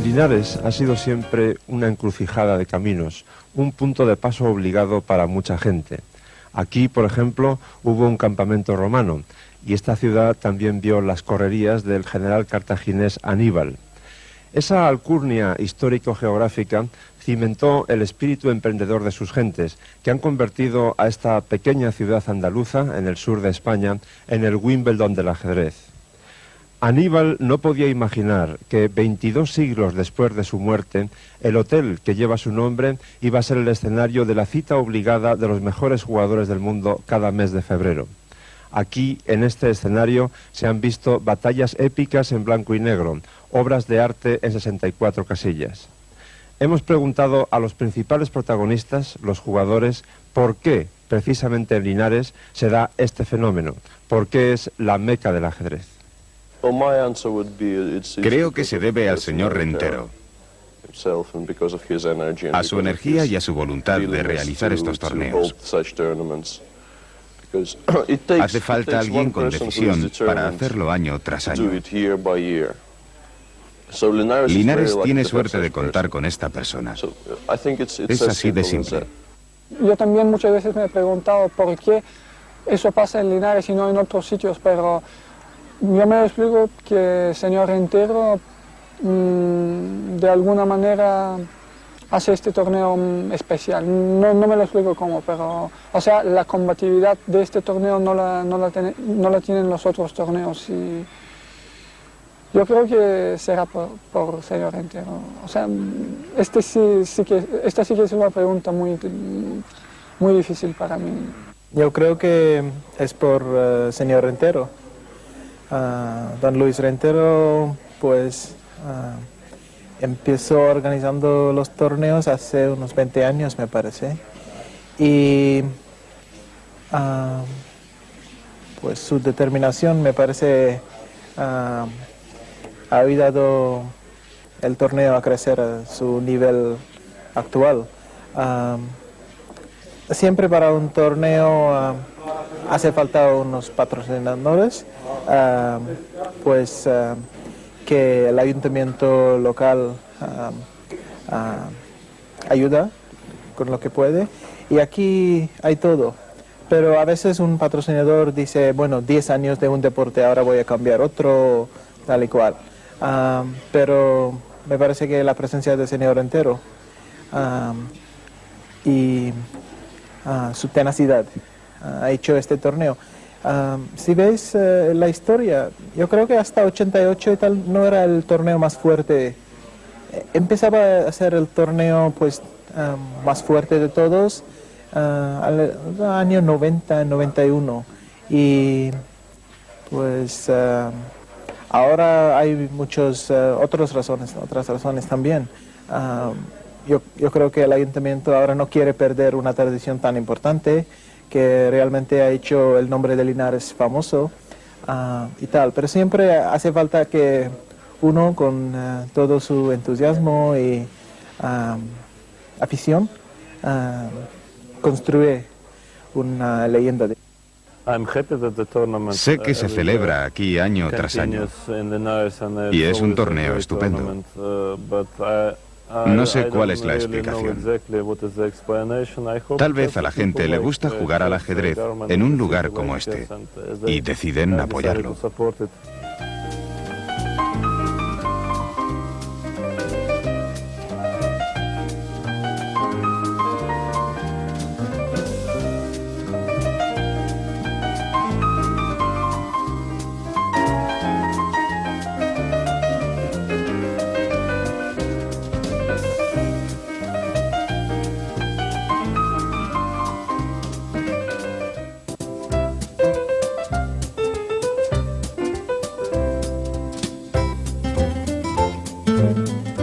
Linares ha sido siempre una encrucijada de caminos, un punto de paso obligado para mucha gente. Aquí, por ejemplo, hubo un campamento romano y esta ciudad también vio las correrías del general cartaginés Aníbal. Esa alcurnia histórico-geográfica cimentó el espíritu emprendedor de sus gentes, que han convertido a esta pequeña ciudad andaluza, en el sur de España, en el Wimbledon del ajedrez. Aníbal no podía imaginar que 22 siglos después de su muerte, el hotel que lleva su nombre iba a ser el escenario de la cita obligada de los mejores jugadores del mundo cada mes de febrero. Aquí, en este escenario, se han visto batallas épicas en blanco y negro, obras de arte en 64 casillas. Hemos preguntado a los principales protagonistas, los jugadores, por qué precisamente en Linares se da este fenómeno, por qué es la meca del ajedrez. Creo que se debe al señor Rentero, a su energía y a su voluntad de realizar estos torneos. Hace falta alguien con decisión para hacerlo año tras año. Linares tiene suerte de contar con esta persona. Es así de simple. Yo también muchas veces me he preguntado por qué eso pasa en Linares y no en otros sitios, pero yo me explico que el señor Rentero de alguna manera hace este torneo especial. No me lo explico cómo, pero o sea, la combatividad de este torneo no la tienen los otros torneos y yo creo que será por señor Rentero. O sea, esta sí que es una pregunta muy difícil para mí. Yo creo que es por señor Rentero. Don Luis Rentero, pues, empezó organizando los torneos hace unos 20 años, me parece. Y pues su determinación, me parece, ha ayudado el torneo a crecer a su nivel actual. Siempre para un torneo hace falta unos patrocinadores, pues que el ayuntamiento local ayuda con lo que puede. Y aquí hay todo. Pero a veces un patrocinador dice, bueno, 10 años de un deporte, ahora voy a cambiar otro, tal y cual. Pero me parece que la presencia del señor Rentero y su tenacidad ha hecho este torneo. Si veis la historia, yo creo que hasta 88 y tal no era el torneo más fuerte. Empezaba a ser el torneo pues más fuerte de todos al año 90, 91. Y pues ahora hay muchas otras razones también. Yo creo que el ayuntamiento ahora no quiere perder una tradición tan importante que realmente ha hecho el nombre de Linares famoso y tal. Pero siempre hace falta que uno con todo su entusiasmo y afición construye una leyenda. Sé que se celebra aquí año tras año y es un torneo estupendo. No sé cuál es la explicación. Tal vez a la gente le gusta jugar al ajedrez en un lugar como este y deciden apoyarlo.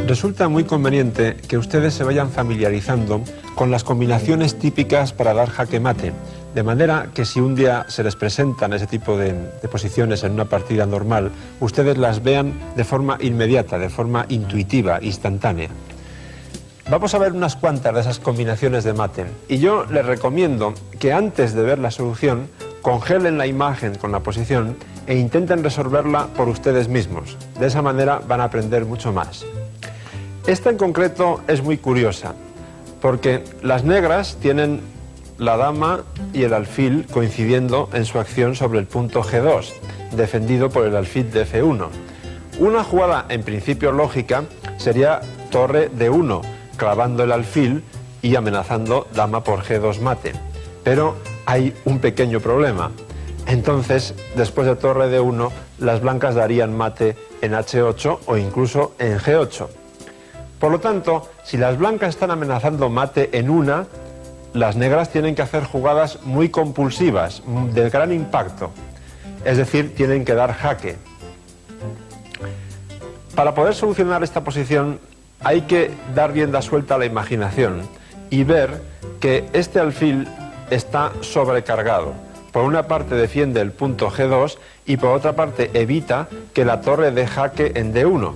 Resulta muy conveniente que ustedes se vayan familiarizando con las combinaciones típicas para dar jaque mate, de manera que si un día se les presentan ese tipo de posiciones en una partida normal, ustedes las vean de forma inmediata, de forma intuitiva, instantánea. Vamos a ver unas cuantas de esas combinaciones de mate y yo les recomiendo que antes de ver la solución congelen la imagen con la posición e intenten resolverla por ustedes mismos. De esa manera van a aprender mucho más. Esta en concreto es muy curiosa, porque las negras tienen la dama y el alfil coincidiendo en su acción sobre el punto G2, defendido por el alfil de F1. Una jugada en principio lógica sería torre D1, clavando el alfil y amenazando dama por G2 mate. Pero hay un pequeño problema. Entonces, después de torre D1, las blancas darían mate en H8 o incluso en G8. Por lo tanto, si las blancas están amenazando mate en una, las negras tienen que hacer jugadas muy compulsivas, de gran impacto. Es decir, tienen que dar jaque. Para poder solucionar esta posición hay que dar rienda suelta a la imaginación y ver que este alfil está sobrecargado. Por una parte defiende el punto G2 y por otra parte evita que la torre dé jaque en D1.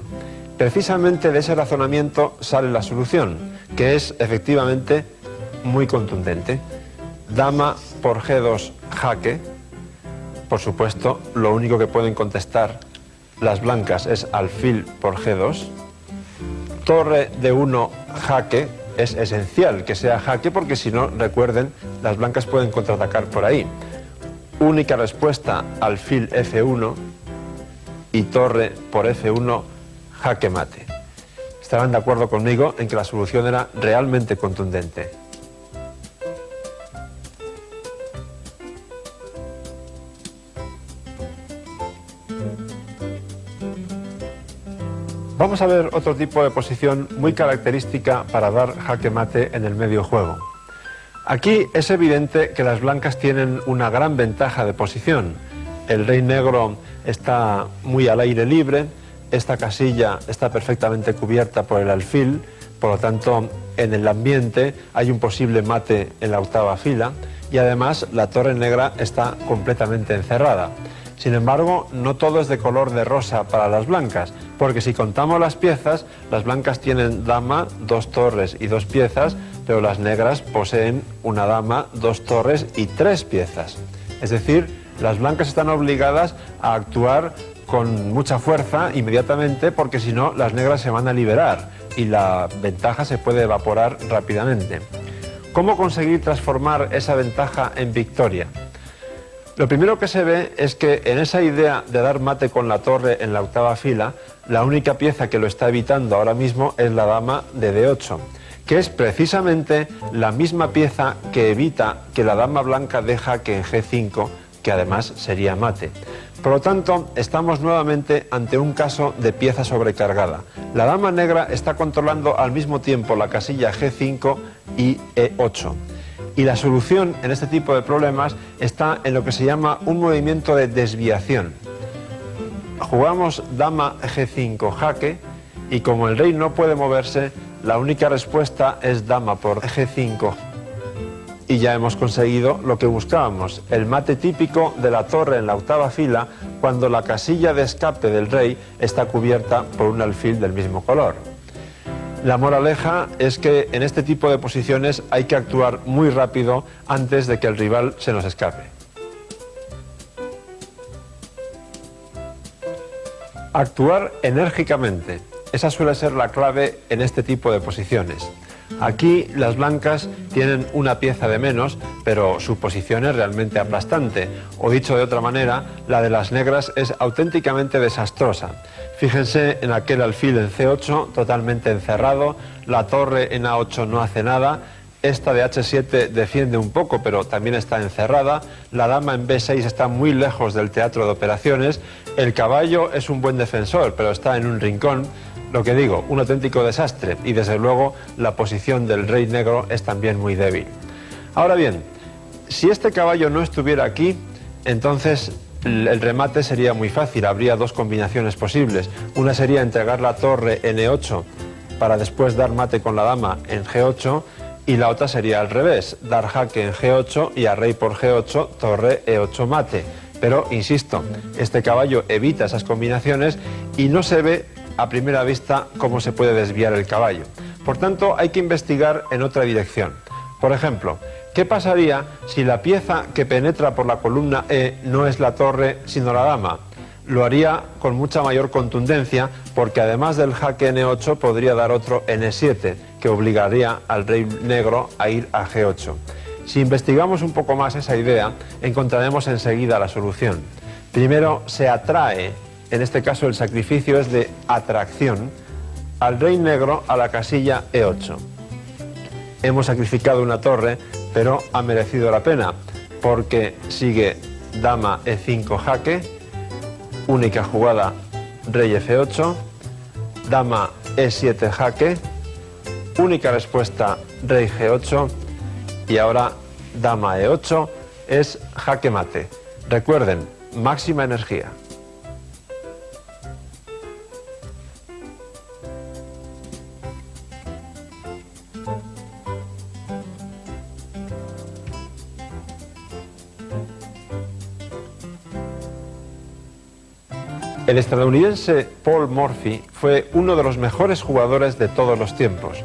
Precisamente de ese razonamiento sale la solución, que es efectivamente muy contundente. Dama por G2 jaque. Por supuesto, lo único que pueden contestar las blancas es alfil por G2. Torre D1 jaque. Es esencial que sea jaque porque si no, recuerden, las blancas pueden contraatacar por ahí. Única respuesta, alfil F1 y torre por F1 jaque mate. Estarán de acuerdo conmigo en que la solución era realmente contundente. Vamos a ver otro tipo de posición muy característica para dar jaque mate en el medio juego. Aquí es evidente que las blancas tienen una gran ventaja de posición. El rey negro está muy al aire libre, esta casilla está perfectamente cubierta por el alfil, por lo tanto en el ambiente hay un posible mate en la octava fila y además la torre negra está completamente encerrada. Sin embargo, no todo es de color de rosa para las blancas, porque si contamos las piezas, las blancas tienen dama, 2 torres y 2 piezas, pero las negras poseen una dama, 2 torres y 3 piezas. Es decir, las blancas están obligadas a actuar con mucha fuerza inmediatamente, porque si no, las negras se van a liberar y la ventaja se puede evaporar rápidamente. ¿Cómo conseguir transformar esa ventaja en victoria? Lo primero que se ve es que en esa idea de dar mate con la torre en la octava fila, la única pieza que lo está evitando ahora mismo es la dama de D8, que es precisamente la misma pieza que evita que la dama blanca dé jaque en G5, que además sería mate. Por lo tanto, estamos nuevamente ante un caso de pieza sobrecargada. La dama negra está controlando al mismo tiempo la casilla G5 y E8. Y la solución en este tipo de problemas está en lo que se llama un movimiento de desviación. Jugamos dama G5 jaque y como el rey no puede moverse, la única respuesta es dama por G5. Y ya hemos conseguido lo que buscábamos, el mate típico de la torre en la octava fila cuando la casilla de escape del rey está cubierta por un alfil del mismo color. La moraleja es que en este tipo de posiciones hay que actuar muy rápido antes de que el rival se nos escape. Actuar enérgicamente. Esa suele ser la clave en este tipo de posiciones. Aquí las blancas tienen una pieza de menos, pero su posición es realmente aplastante. O dicho de otra manera, la de las negras es auténticamente desastrosa. Fíjense en aquel alfil en C8, totalmente encerrado, la torre en A8 no hace nada, esta de H7 defiende un poco, pero también está encerrada, la dama en B6 está muy lejos del teatro de operaciones, el caballo es un buen defensor, pero está en un rincón. Lo que digo, un auténtico desastre y desde luego la posición del rey negro es también muy débil. Ahora bien, si este caballo no estuviera aquí, entonces el remate sería muy fácil, habría 2 combinaciones posibles. Una sería entregar la torre en E8 para después dar mate con la dama en G8 y la otra sería al revés, dar jaque en G8 y a rey por G8, torre E8 mate. Pero, insisto, este caballo evita esas combinaciones y no se ve a primera vista cómo se puede desviar el caballo. Por tanto, hay que investigar en otra dirección. Por ejemplo, ¿qué pasaría si la pieza que penetra por la columna E no es la torre, sino la dama? lo haría con mucha mayor contundencia, porque además del jaque N8 podría dar otro N7, que obligaría al rey negro a ir a G8. Si investigamos un poco más esa idea, encontraremos enseguida la solución. Primero se atrae, en este caso el sacrificio es de atracción, al rey negro a la casilla E8. Hemos sacrificado una torre, pero ha merecido la pena, porque sigue dama E5 jaque, única jugada rey F8, dama E7 jaque, única respuesta rey G8 y ahora dama E8 es jaque mate. Recuerden, máxima energía. El estadounidense Paul Morphy fue uno de los mejores jugadores de todos los tiempos.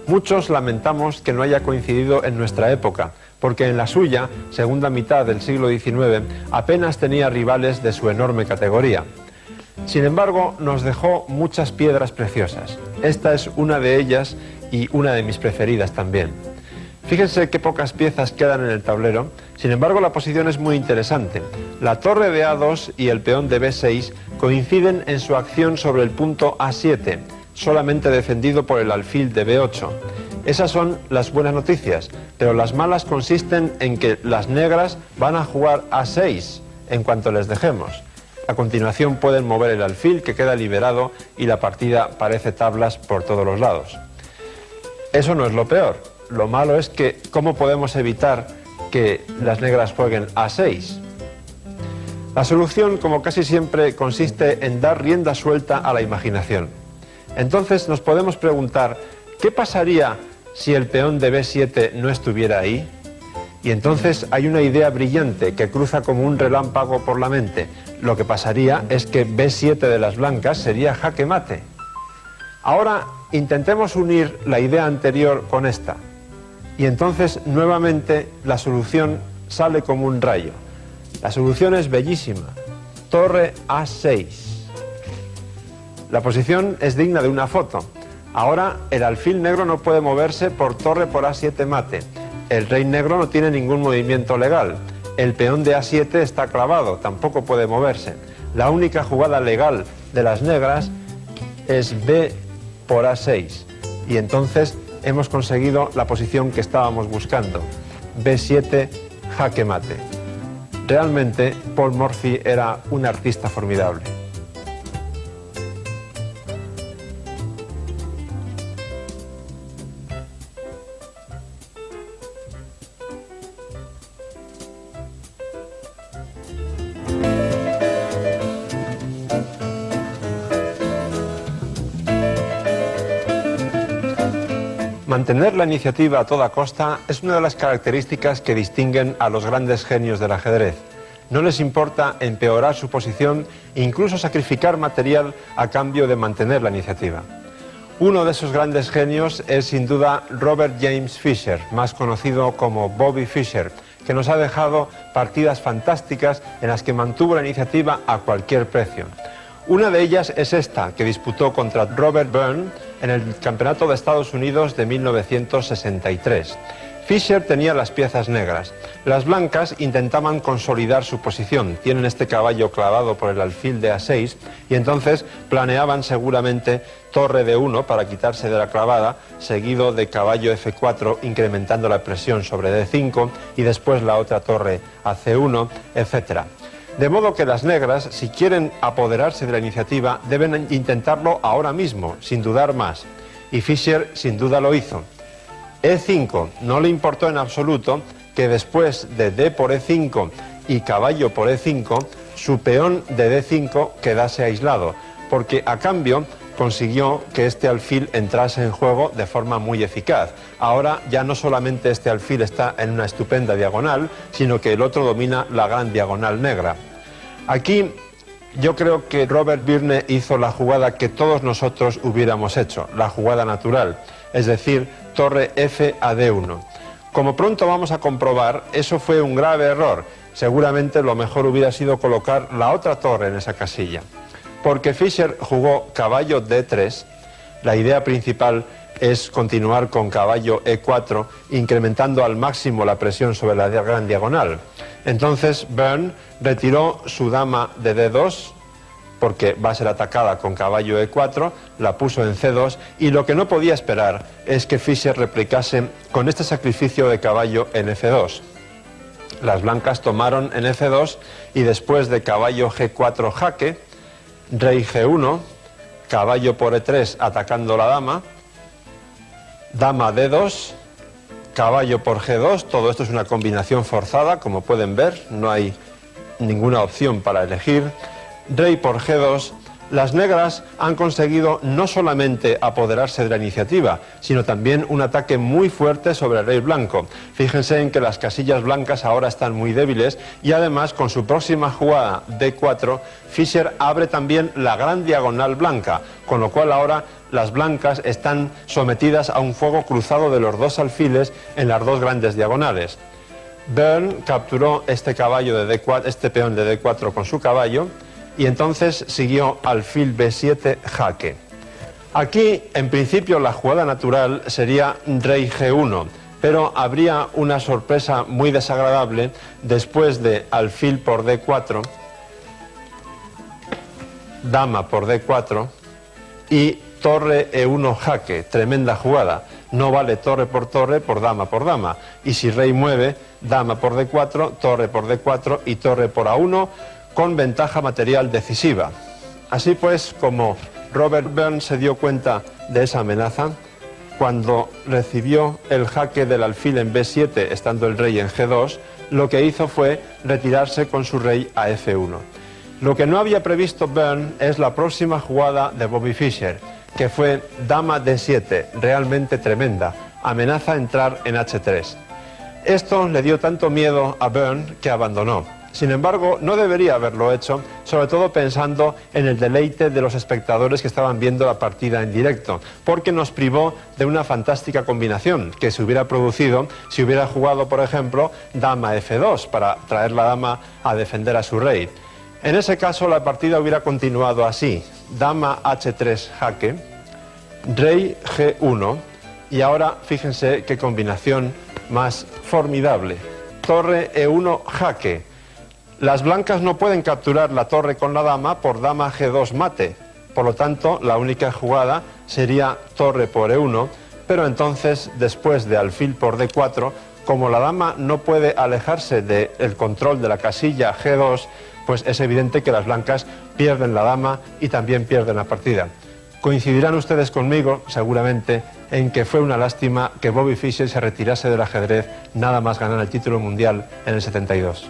Muchos lamentamos que no haya coincidido en nuestra época, porque en la suya, segunda mitad del siglo XIX, apenas tenía rivales de su enorme categoría. Sin embargo, nos dejó muchas piedras preciosas. Esta es una de ellas y una de mis preferidas también. Fíjense qué pocas piezas quedan en el tablero, sin embargo la posición es muy interesante. La torre de A2 y el peón de B6 coinciden en su acción sobre el punto A7, solamente defendido por el alfil de B8. Esas son las buenas noticias, pero las malas consisten en que las negras van a jugar A6 en cuanto les dejemos. A continuación pueden mover el alfil, que queda liberado, y la partida parece tablas por todos los lados. Eso no es lo peor. Lo malo es que, ¿cómo podemos evitar que las negras jueguen A6? La solución, como casi siempre, consiste en dar rienda suelta a la imaginación. Entonces nos podemos preguntar, ¿qué pasaría si el peón de B7 no estuviera ahí? Y entonces hay una idea brillante que cruza como un relámpago por la mente. Lo que pasaría es que B7 de las blancas sería jaque mate. Ahora intentemos unir la idea anterior con esta. Y entonces nuevamente la solución sale como un rayo. La solución es bellísima. Torre A6. La posición es digna de una foto. Ahora el alfil negro no puede moverse por torre por A7 mate. El rey negro no tiene ningún movimiento legal. El peón de A7 está clavado, tampoco puede moverse. La única jugada legal de las negras es B por A6. Y entonces hemos conseguido la posición que estábamos buscando. B7, jaque mate. Realmente, Paul Morphy era un artista formidable. Mantener la iniciativa a toda costa es una de las características que distinguen a los grandes genios del ajedrez. No les importa empeorar su posición e incluso sacrificar material a cambio de mantener la iniciativa. Uno de esos grandes genios es sin duda Robert James Fischer, más conocido como Bobby Fischer, que nos ha dejado partidas fantásticas en las que mantuvo la iniciativa a cualquier precio. Una de ellas es esta, que disputó contra Robert Byrne en el Campeonato de Estados Unidos de 1963. Fischer tenía las piezas negras. Las blancas intentaban consolidar su posición. Tienen este caballo clavado por el alfil de A6 y entonces planeaban seguramente torre de 1 para quitarse de la clavada, seguido de caballo F4 incrementando la presión sobre D5 y después la otra torre a C1, etc. De modo que las negras, si quieren apoderarse de la iniciativa, deben intentarlo ahora mismo, sin dudar más. Y Fischer sin duda lo hizo. E5, no le importó en absoluto que después de D por E5 y caballo por E5, su peón de D5 quedase aislado, porque a cambio consiguió que este alfil entrase en juego de forma muy eficaz. Ahora ya no solamente este alfil está en una estupenda diagonal, sino que el otro domina la gran diagonal negra. Aquí yo creo que Robert Byrne hizo la jugada que todos nosotros hubiéramos hecho, la jugada natural, es decir, torre F a D1. Como pronto vamos a comprobar, eso fue un grave error, seguramente lo mejor hubiera sido colocar la otra torre en esa casilla. Porque Fischer jugó caballo D3, la idea principal es continuar con caballo E4, incrementando al máximo la presión sobre la gran diagonal. Entonces Byrne retiró su dama de D2, porque va a ser atacada con caballo E4, la puso en C2, y lo que no podía esperar es que Fischer replicase con este sacrificio de caballo en F2. Las blancas tomaron en F2 y después de caballo G4 jaque, rey G1, caballo por E3 atacando la dama, dama D2, caballo por G2, todo esto es una combinación forzada, como pueden ver, no hay ninguna opción para elegir, rey por G2. Las negras han conseguido no solamente apoderarse de la iniciativa, sino también un ataque muy fuerte sobre el rey blanco. Fíjense en que las casillas blancas ahora están muy débiles y además con su próxima jugada D4, Fischer abre también la gran diagonal blanca, con lo cual ahora las blancas están sometidas a un fuego cruzado de los dos alfiles en las dos grandes diagonales. Byrne capturó este caballo de D4, este peón de D4 con su caballo, y entonces siguió alfil B7 jaque. Aquí, en principio, la jugada natural sería rey G1, pero habría una sorpresa muy desagradable después de alfil por D4, dama por D4 y torre E1 jaque. Tremenda jugada. No vale torre por dama, y si rey mueve, dama por D4, torre por D4 y torre por A1, con ventaja material decisiva. Así pues, como Robert Byrne se dio cuenta de esa amenaza, cuando recibió el jaque del alfil en B7, estando el rey en G2, lo que hizo fue retirarse con su rey a F1. Lo que no había previsto Byrne es la próxima jugada de Bobby Fischer, que fue dama D7, realmente tremenda, amenaza entrar en H3. Esto le dio tanto miedo a Byrne que abandonó. Sin embargo, no debería haberlo hecho, sobre todo pensando en el deleite de los espectadores que estaban viendo la partida en directo, porque nos privó de una fantástica combinación que se hubiera producido si hubiera jugado, por ejemplo, dama F2 para traer la dama a defender a su rey. En ese caso, la partida hubiera continuado así: dama H3 jaque, rey G1, y ahora fíjense qué combinación más formidable: torre E1 jaque. Las blancas no pueden capturar la torre con la dama por dama G2 mate, por lo tanto la única jugada sería torre por E1, pero entonces después de alfil por D4, como la dama no puede alejarse del control de la casilla G2, pues es evidente que las blancas pierden la dama y también pierden la partida. Coincidirán ustedes conmigo, seguramente, en que fue una lástima que Bobby Fischer se retirase del ajedrez nada más ganar el título mundial en el 72.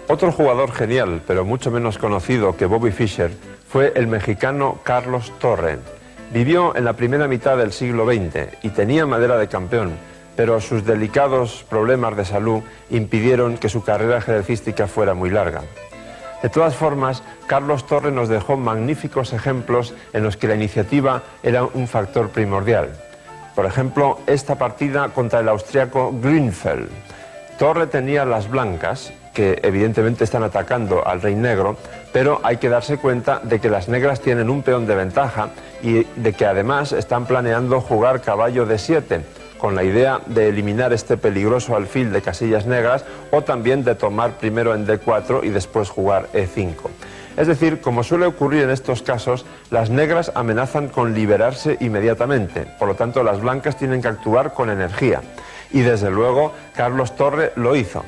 Otro jugador genial, pero mucho menos conocido que Bobby Fischer, fue el mexicano Carlos Torre. Vivió en la primera mitad del siglo XX y tenía madera de campeón, pero sus delicados problemas de salud impidieron que su carrera ajedrecística fuera muy larga. De todas formas, Carlos Torre nos dejó magníficos ejemplos en los que la iniciativa era un factor primordial. Por ejemplo, esta partida contra el austriaco Grünfeld. Torre tenía las blancas, que evidentemente están atacando al rey negro, pero hay que darse cuenta de que las negras tienen un peón de ventaja y de que además están planeando jugar caballo D7, con la idea de eliminar este peligroso alfil de casillas negras o también de tomar primero en D4 y después jugar E5. Es decir, como suele ocurrir en estos casos, las negras amenazan con liberarse inmediatamente, por lo tanto las blancas tienen que actuar con energía. Y desde luego Carlos Torre lo hizo.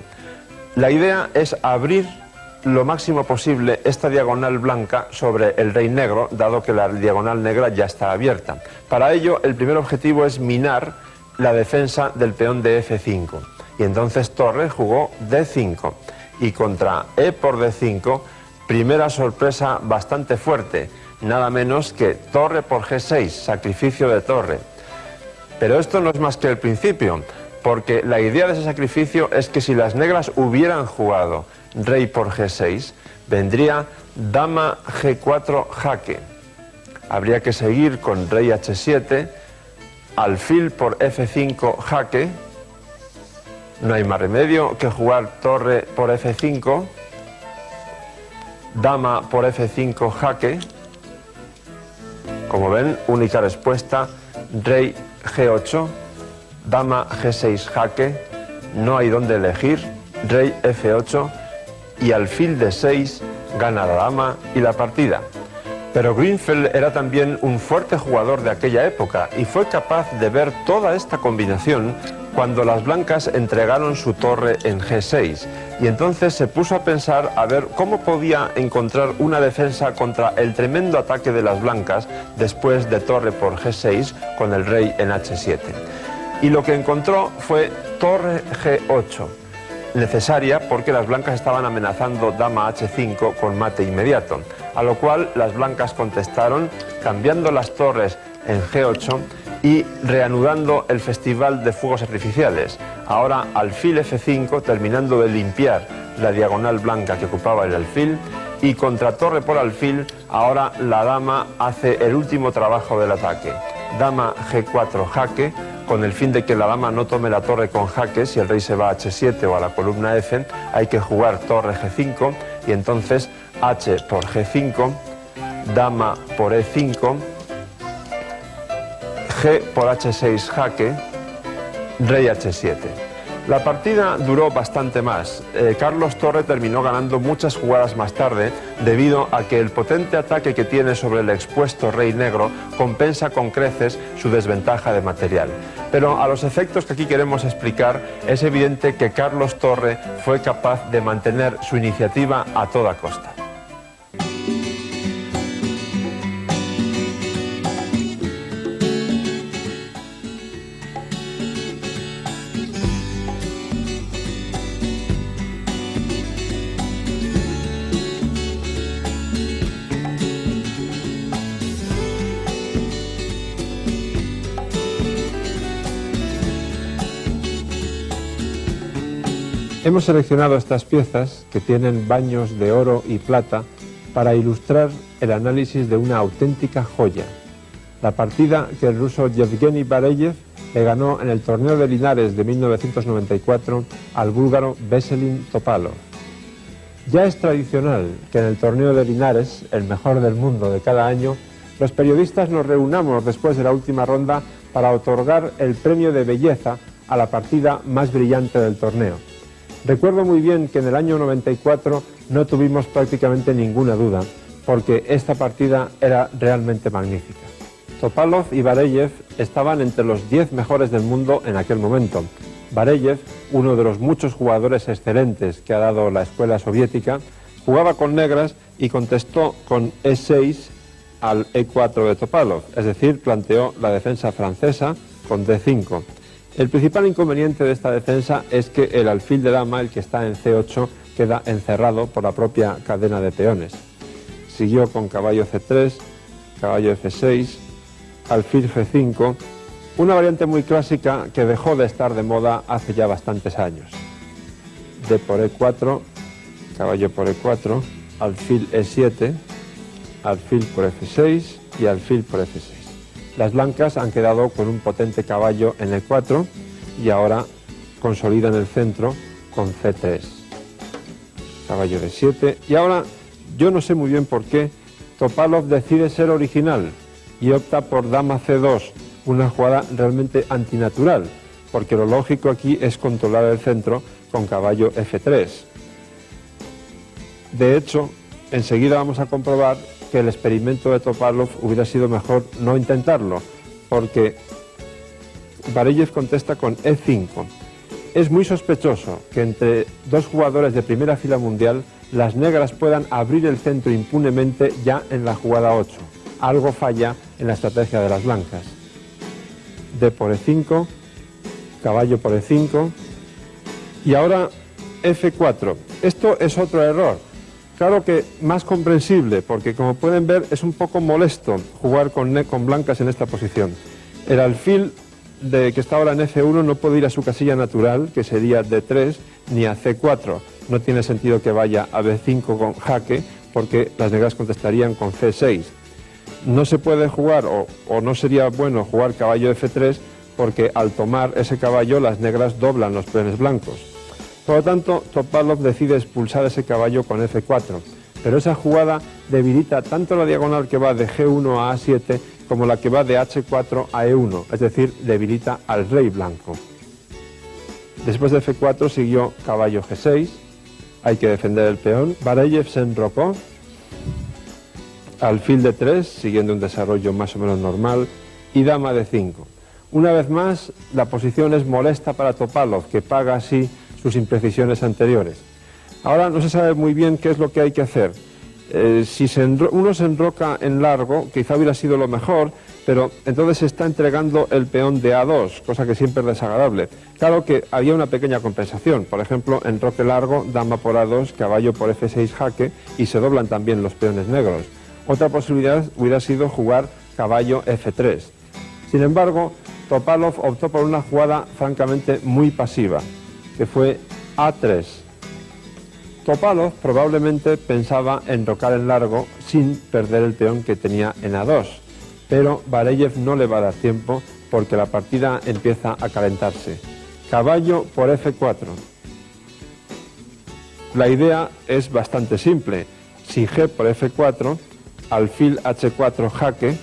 La idea es abrir lo máximo posible esta diagonal blanca sobre el rey negro, dado que la diagonal negra ya está abierta. Para ello, el primer objetivo es minar la defensa del peón de F5. Y entonces Torre jugó D5. Y contra E por D5, primera sorpresa bastante fuerte, nada menos que torre por G6, sacrificio de torre. Pero esto no es más que el principio, porque la idea de ese sacrificio es que si las negras hubieran jugado rey por G6, vendría dama G4 jaque. Habría que seguir con rey H7, alfil por F5 jaque. No hay más remedio que jugar torre por F5, dama por F5 jaque. Como ven, única respuesta, rey G8, dama G6 jaque, no hay dónde elegir, rey F8 y alfil D6 gana la dama y la partida. Pero Grünfeld era también un fuerte jugador de aquella época y fue capaz de ver toda esta combinación cuando las blancas entregaron su torre en G6, y entonces se puso a pensar a ver cómo podía encontrar una defensa contra el tremendo ataque de las blancas después de torre por G6 con el rey en H7. Y lo que encontró fue torre G8, necesaria porque las blancas estaban amenazando dama H5 con mate inmediato, a lo cual las blancas contestaron cambiando las torres en G8 y reanudando el festival de fuegos artificiales. Ahora alfil F5, terminando de limpiar la diagonal blanca que ocupaba el alfil, y contra torre por alfil, ahora la dama hace el último trabajo del ataque. Dama G4 jaque, con el fin de que la dama no tome la torre con jaque. Si el rey se va a H7 o a la columna F, hay que jugar torre G5, y entonces H por G5, dama por E5, G por H6 jaque, rey H7. La partida duró bastante más. Carlos Torre terminó ganando muchas jugadas más tarde debido a que el potente ataque que tiene sobre el expuesto rey negro compensa con creces su desventaja de material. Pero a los efectos que aquí queremos explicar, es evidente que Carlos Torre fue capaz de mantener su iniciativa a toda costa. Hemos seleccionado estas piezas, que tienen baños de oro y plata, para ilustrar el análisis de una auténtica joya. La partida que el ruso Yevgeny Bareyev le ganó en el torneo de Linares de 1994 al búlgaro Veselin Topalov. Ya es tradicional que en el torneo de Linares, el mejor del mundo de cada año, los periodistas nos reunamos después de la última ronda para otorgar el premio de belleza a la partida más brillante del torneo. Recuerdo muy bien que en el año 94 no tuvimos prácticamente ninguna duda, porque esta partida era realmente magnífica. Topalov y Bareyev estaban entre los 10 mejores del mundo en aquel momento. Bareyev, uno de los muchos jugadores excelentes que ha dado la escuela soviética, jugaba con negras y contestó con E6 al E4 de Topalov, es decir, planteó la defensa francesa con D5. El principal inconveniente de esta defensa es que el alfil de dama, el que está en C8, queda encerrado por la propia cadena de peones. Siguió con caballo C3, caballo F6, alfil G5, una variante muy clásica que dejó de estar de moda hace ya bastantes años. D por E4, caballo por E4, alfil E7, alfil por F6 y alfil por F6. Las blancas han quedado con un potente caballo en E4 y ahora consolidan el centro con C3. Caballo D7. Y ahora, yo no sé muy bien por qué, Topalov decide ser original y opta por dama C2, una jugada realmente antinatural, porque lo lógico aquí es controlar el centro con caballo F3. De hecho, enseguida vamos a comprobar que el experimento de Topalov hubiera sido mejor no intentarlo, porque Bareyev contesta con E5. Es muy sospechoso que entre dos jugadores de primera fila mundial las negras puedan abrir el centro impunemente ya en la jugada 8. Algo falla en la estrategia de las blancas. D por E5, caballo por E5 y ahora F4. Esto es otro error. Claro que más comprensible, porque como pueden ver es un poco molesto jugar con blancas en esta posición. El alfil que está ahora en F1 no puede ir a su casilla natural, que sería D3, ni a C4. no tiene sentido que vaya a B5 con jaque, porque las negras contestarían con C6. No se puede jugar, o no sería bueno jugar caballo F3, porque al tomar ese caballo las negras doblan los peones blancos. Por lo tanto, Topalov decide expulsar ese caballo con F4, pero esa jugada debilita tanto la diagonal que va de G1 a A7 como la que va de H4 a E1, es decir, debilita al rey blanco. Después de F4 siguió caballo G6, hay que defender el peón. Bareyev se enrocó, alfil de 3, siguiendo un desarrollo más o menos normal, y dama de 5. Una vez más, la posición es molesta para Topalov, que paga así sus imprecisiones anteriores. Ahora no se sabe muy bien qué es lo que hay que hacer. Si uno se enroca en largo, quizá hubiera sido lo mejor, pero entonces se está entregando el peón de A2, cosa que siempre es desagradable. Claro que había una pequeña compensación, por ejemplo, enroque largo, dama por A2, caballo por F6 jaque, y se doblan también los peones negros. Otra posibilidad hubiera sido jugar caballo F3. Sin embargo, Topalov optó por una jugada francamente muy pasiva, que fue A3. Topalov probablemente pensaba enrocar en largo sin perder el peón que tenía en A2, pero Bareyev no le va a dar tiempo porque la partida empieza a calentarse. Caballo por F4. La idea es bastante simple. Si G por F4, alfil H4 jaque,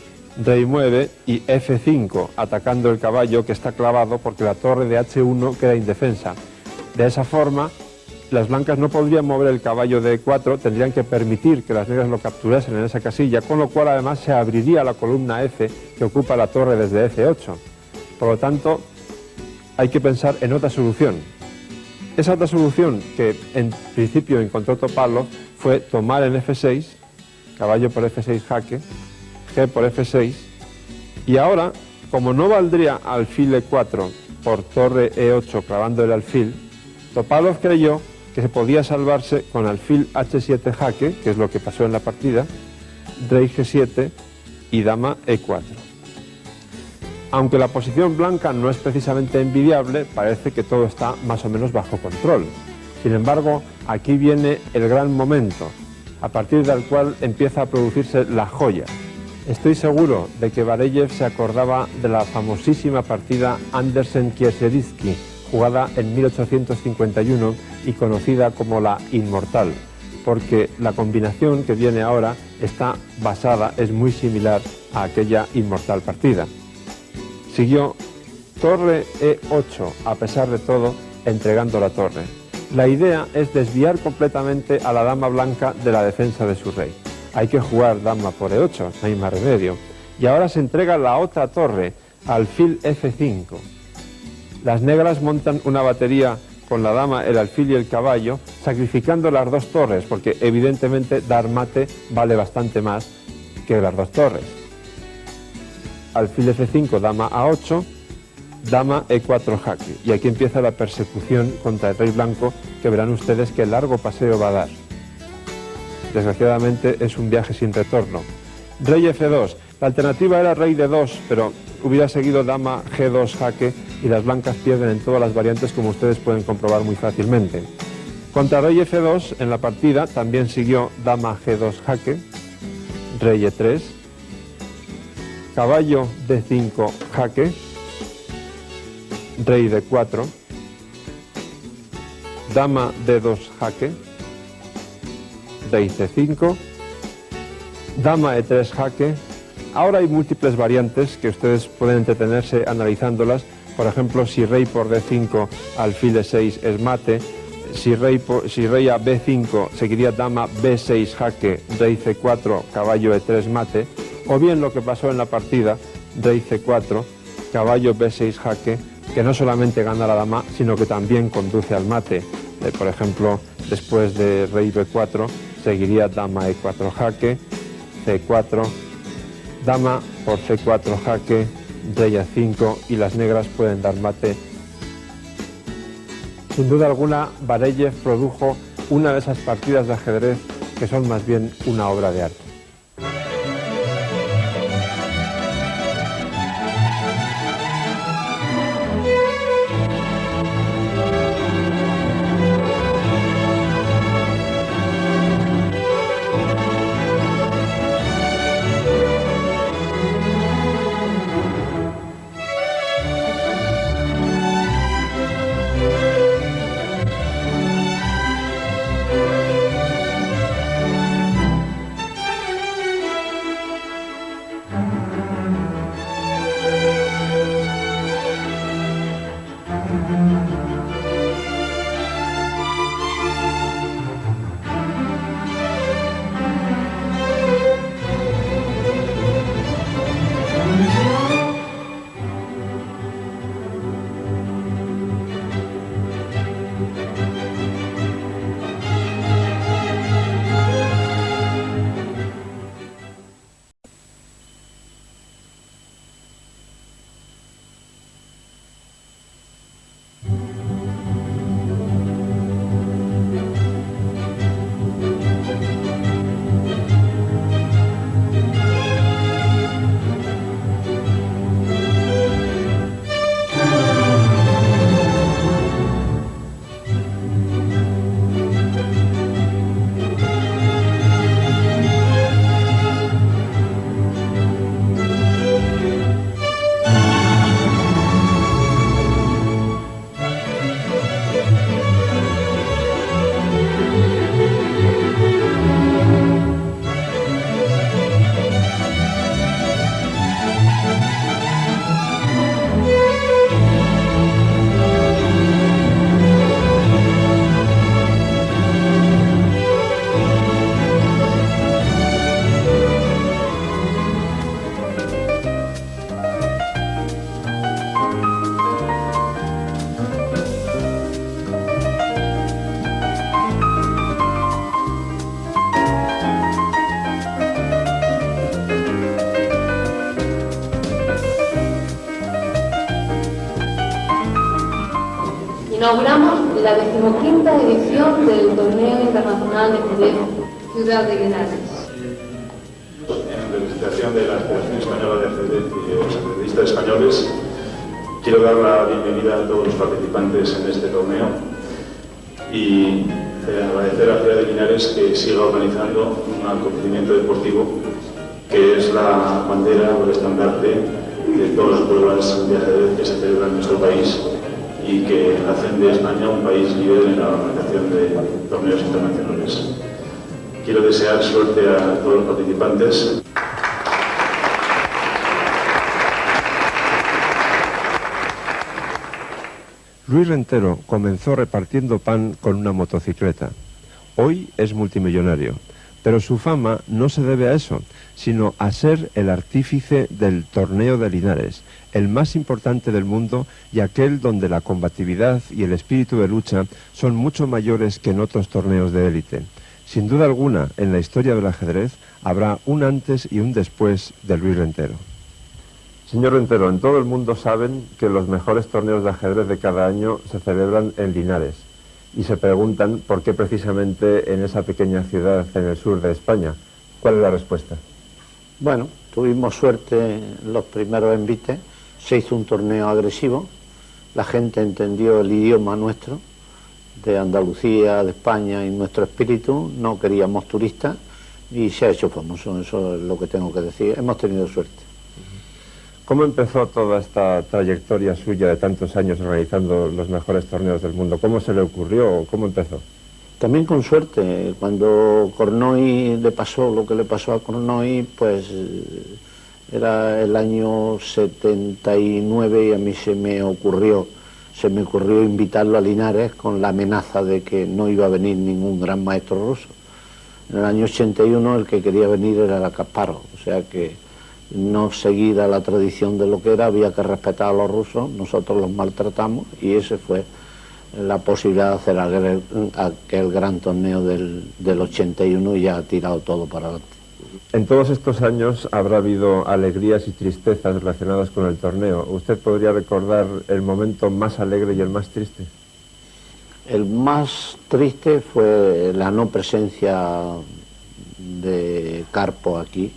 rey mueve y F5 atacando el caballo que está clavado porque la torre de H1 queda indefensa. De esa forma, las blancas no podrían mover el caballo de E4, tendrían que permitir que las negras lo capturasen en esa casilla, con lo cual además se abriría la columna F que ocupa la torre desde F8. Por lo tanto, hay que pensar en otra solución. Esa otra solución que en principio encontró Topalov fue tomar en F6, caballo por F6 jaque, G por F6, y ahora, como no valdría alfil E4 por torre E8 clavando el alfil, Topalov creyó que se podía salvarse con alfil H7 jaque, que es lo que pasó en la partida, rey G7 y dama E4. Aunque la posición blanca no es precisamente envidiable, parece que todo está más o menos bajo control. Sin embargo, aquí viene el gran momento, a partir del cual empieza a producirse la joya. Estoy seguro de que Bareyev se acordaba de la famosísima partida Andersen-Kieserytsky, jugada en 1851 y conocida como la Inmortal, porque la combinación que viene ahora está basada, es muy similar a aquella inmortal partida. Siguió torre E8, a pesar de todo, entregando la torre. La idea es desviar completamente a la dama blanca de la defensa de su rey. Hay que jugar dama por E8, no hay más remedio. Y ahora se entrega la otra torre, alfil F5. Las negras montan una batería con la dama, el alfil y el caballo, sacrificando las dos torres, porque evidentemente dar mate vale bastante más que las dos torres. Alfil F5, dama A8, dama E4 jaque. Y aquí empieza la persecución contra el rey blanco, que verán ustedes qué largo paseo va a dar. Desgraciadamente es un viaje sin retorno. Rey F2. La alternativa era rey D2, pero hubiera seguido dama G2 jaque y las blancas pierden en todas las variantes, como ustedes pueden comprobar muy fácilmente. Contra rey F2 en la partida también siguió dama G2 jaque, rey E3, caballo D5 jaque, rey D4, dama D2 jaque, rey C5, dama E3 jaque. Ahora hay múltiples variantes que ustedes pueden entretenerse analizándolas. Por ejemplo, si rey por D5, alfil E6 es mate. Si rey a B5 seguiría dama B6 jaque, rey C4, caballo E3 mate. O bien lo que pasó en la partida, rey C4, caballo B6 jaque, que no solamente gana la dama, sino que también conduce al mate. Por ejemplo, después de rey B4, seguiría dama E4 jaque, C4, dama por C4 jaque, rey A5 y las negras pueden dar mate. Sin duda alguna, Bareyev produjo una de esas partidas de ajedrez que son más bien una obra de arte. Inauguramos la 15ª edición del Torneo Internacional de Ajedrez Ciudad de Linares. En representación de la Federación Española de Ajedrez y de los ajedrecistas españoles, quiero dar la bienvenida a todos los participantes en este torneo y agradecer a Ciudad de Linares que siga organizando un acontecimiento deportivo que es la bandera o el estandarte de todas las pruebas de ajedrez que se celebran en nuestro país y que hacen de España un país líder en la organización de torneos internacionales. Quiero desear suerte a todos los participantes. Luis Rentero comenzó repartiendo pan con una motocicleta. Hoy es multimillonario, pero su fama no se debe a eso, sino a ser el artífice del Torneo de Linares, el más importante del mundo y aquel donde la combatividad y el espíritu de lucha son mucho mayores que en otros torneos de élite. Sin duda alguna, en la historia del ajedrez habrá un antes y un después de Luis Rentero. Señor Rentero, en todo el mundo saben que los mejores torneos de ajedrez de cada año se celebran en Linares y se preguntan por qué precisamente en esa pequeña ciudad en el sur de España. ¿Cuál es la respuesta? Bueno, tuvimos suerte en los primeros envites, se hizo un torneo agresivo, la gente entendió el idioma nuestro, de Andalucía, de España y nuestro espíritu, no queríamos turistas y se ha hecho famoso, eso es lo que tengo que decir, hemos tenido suerte. ¿Cómo empezó toda esta trayectoria suya de tantos años organizando los mejores torneos del mundo? ¿Cómo se le ocurrió? ¿Cómo empezó? También con suerte. Cuando Kornoy le pasó lo que le pasó a Kornoy, pues era el año 79 y a mí se me ocurrió invitarlo a Linares con la amenaza de que no iba a venir ningún gran maestro ruso. En el año 81 el que quería venir era Kasparov, o sea que no seguida la tradición de lo que era, había que respetar a los rusos, nosotros los maltratamos y ese fue la posibilidad de hacer aquel gran torneo del 81 y ya ha tirado todo para adelante. En todos estos años habrá habido alegrías y tristezas relacionadas con el torneo. ¿Usted podría recordar el momento más alegre y el más triste? El más triste fue la no presencia de Karpov aquí,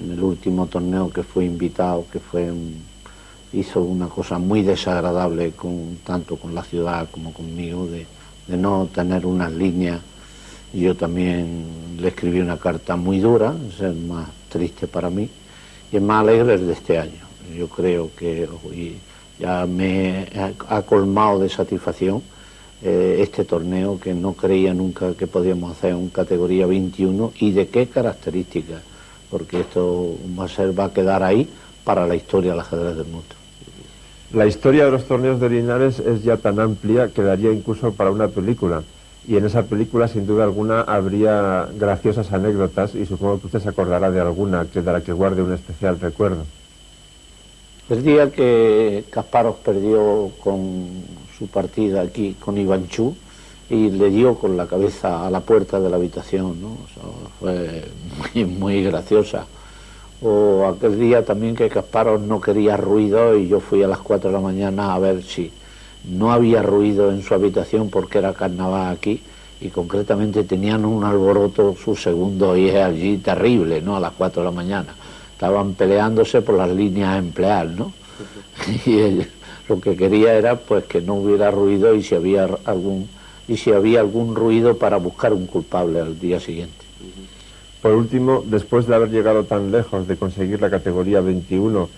en el último torneo que fue invitado, que hizo una cosa muy desagradable tanto con la ciudad como conmigo, de no tener unas líneas. Yo también le escribí una carta muy dura, es el más triste para mí, y el más alegre es de este año. Yo creo que hoy ya me ha colmado de satisfacción este torneo que no creía nunca que podíamos hacer en categoría 21 y de qué características, porque esto va a quedar ahí para la historia del ajedrez del mundo. La historia de los torneos de Linares es ya tan amplia que daría incluso para una película, y en esa película sin duda alguna habría graciosas anécdotas y supongo que usted se acordará de alguna de la que guarde un especial recuerdo. El día que Kasparov perdió con su partida aquí con Ivanchuk y le dio con la cabeza a la puerta de la habitación, ¿no? O sea, fue muy graciosa. O aquel día también que Kasparov no quería ruido y yo fui a las 4 de la mañana a ver si no había ruido en su habitación porque era carnaval aquí y concretamente tenían un alboroto su segundo y es allí terrible, ¿no? A las 4 de la mañana. Estaban peleándose por las líneas a emplear, ¿no? Y él, lo que quería era pues que no hubiera ruido y si había algún ruido para buscar un culpable al día siguiente. Por último, después de haber llegado tan lejos de conseguir la categoría 21,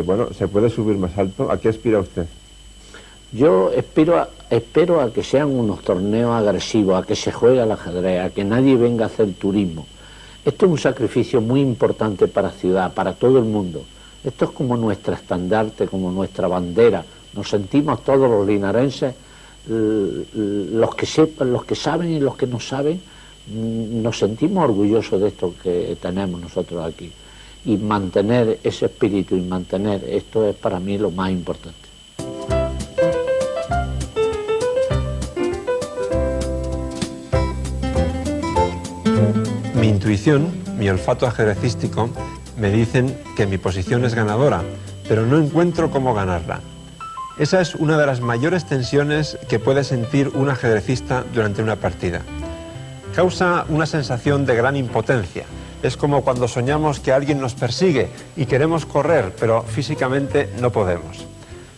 bueno, ¿se puede subir más alto? ¿A qué aspira usted? Yo espero a que sean unos torneos agresivos, a que se juegue al ajedrez, a que nadie venga a hacer turismo. Esto es un sacrificio muy importante para la ciudad, para todo el mundo. Esto es como nuestra estandarte, como nuestra bandera. Nos sentimos todos los linarenses, los que saben y los que no saben, nos sentimos orgullosos de esto que tenemos nosotros aquí. Y mantener ese espíritu y mantener esto es para mí lo más importante. Mi intuición, mi olfato ajedrecístico, me dicen que mi posición es ganadora, pero no encuentro cómo ganarla. Esa es una de las mayores tensiones que puede sentir un ajedrecista durante una partida. Causa una sensación de gran impotencia. Es como cuando soñamos que alguien nos persigue y queremos correr, pero físicamente no podemos.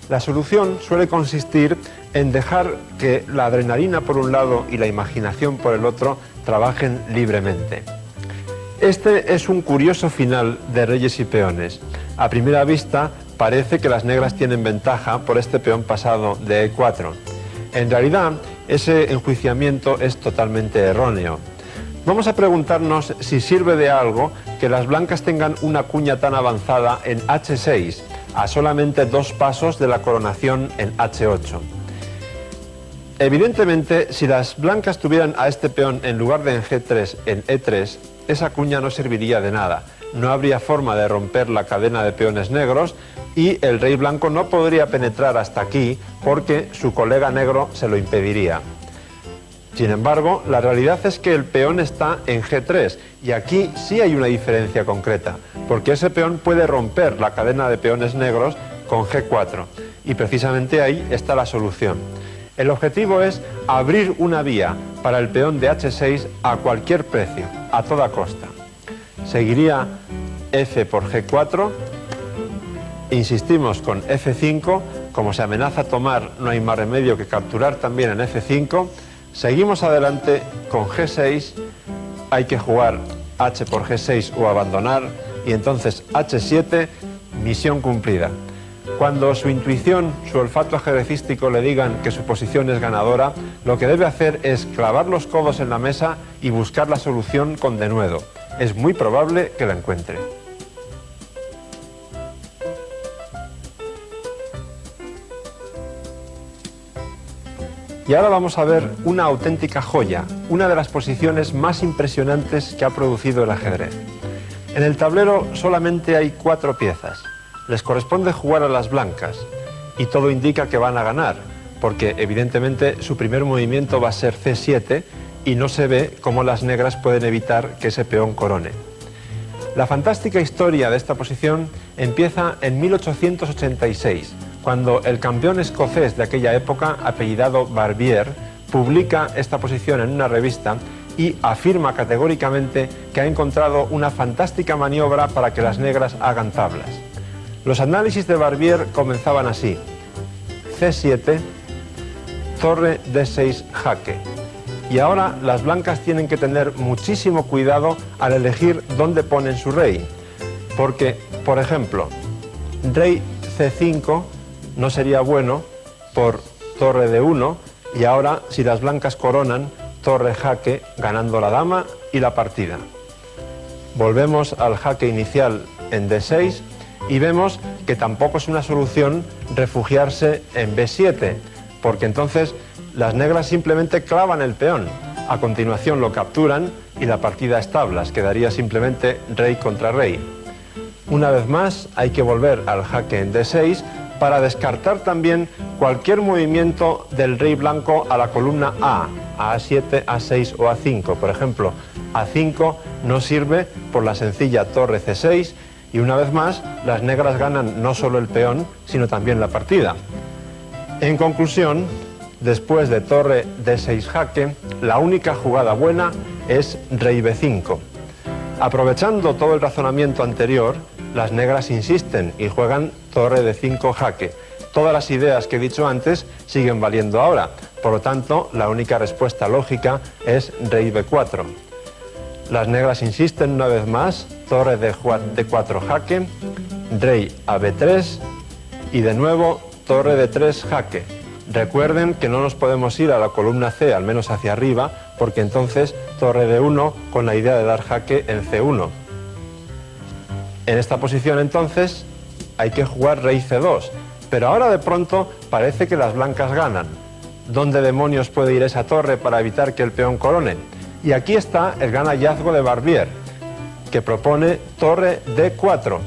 La solución suele consistir en dejar que la adrenalina por un lado y la imaginación por el otro trabajen libremente. Este es un curioso final de reyes y peones. A primera vista parece que las negras tienen ventaja por este peón pasado de E4. En realidad, ese enjuiciamiento es totalmente erróneo. Vamos a preguntarnos si sirve de algo que las blancas tengan una cuña tan avanzada en H6, a solamente 2 pasos de la coronación en H8. Evidentemente, si las blancas tuvieran a este peón en lugar de en G3, en E3, esa cuña no serviría de nada. No habría forma de romper la cadena de peones negros y el rey blanco no podría penetrar hasta aquí porque su colega negro se lo impediría. Sin embargo, la realidad es que el peón está en G3 y aquí sí hay una diferencia concreta, porque ese peón puede romper la cadena de peones negros con G4 y precisamente ahí está la solución. El objetivo es abrir una vía para el peón de H6 a cualquier precio, a toda costa. Seguiría F por G4, insistimos con F5, como se amenaza tomar no hay más remedio que capturar también en F5, seguimos adelante con G6, hay que jugar H por G6 o abandonar y entonces H7, misión cumplida. Cuando su intuición, su olfato ajedrecístico le digan que su posición es ganadora, lo que debe hacer es clavar los codos en la mesa y buscar la solución con denuedo. Es muy probable que la encuentre. Y ahora vamos a ver una auténtica joya, una de las posiciones más impresionantes que ha producido el ajedrez. En el tablero solamente hay 4 piezas. Les corresponde jugar a las blancas y todo indica que van a ganar, porque evidentemente su primer movimiento va a ser C7 y no se ve cómo las negras pueden evitar que ese peón corone. La fantástica historia de esta posición empieza en 1886, cuando el campeón escocés de aquella época, apellidado Barbier, publica esta posición en una revista y afirma categóricamente que ha encontrado una fantástica maniobra para que las negras hagan tablas. Los análisis de Barbier comenzaban así: C7, torre D6 jaque. Y ahora las blancas tienen que tener muchísimo cuidado al elegir dónde ponen su rey, porque, por ejemplo, rey C5 no sería bueno por torre D1 y ahora, si las blancas coronan, torre jaque, ganando la dama y la partida. Volvemos al jaque inicial en D6 y vemos que tampoco es una solución refugiarse en B7, porque entonces las negras simplemente clavan el peón, a continuación lo capturan y la partida es tablas, quedaría simplemente rey contra rey. Una vez más hay que volver al jaque en D6 para descartar también cualquier movimiento del rey blanco a la columna A, a A7, A6 o A5. Por ejemplo, A5 no sirve por la sencilla torre C6 y una vez más las negras ganan no solo el peón, sino también la partida. En conclusión, después de torre D6 jaque, la única jugada buena es rey B5. Aprovechando todo el razonamiento anterior, las negras insisten y juegan torre D5 jaque. Todas las ideas que he dicho antes siguen valiendo ahora, por lo tanto, la única respuesta lógica es rey B4. Las negras insisten una vez más, torre D4 jaque, rey a B3 y de nuevo torre D3 jaque. Recuerden que no nos podemos ir a la columna C, al menos hacia arriba, porque entonces torre D1 con la idea de dar jaque en C1. En esta posición entonces hay que jugar rey C2, pero ahora de pronto parece que las blancas ganan. ¿Dónde demonios puede ir esa torre para evitar que el peón corone? Y aquí está el gran hallazgo de Barbier, que propone torre D4.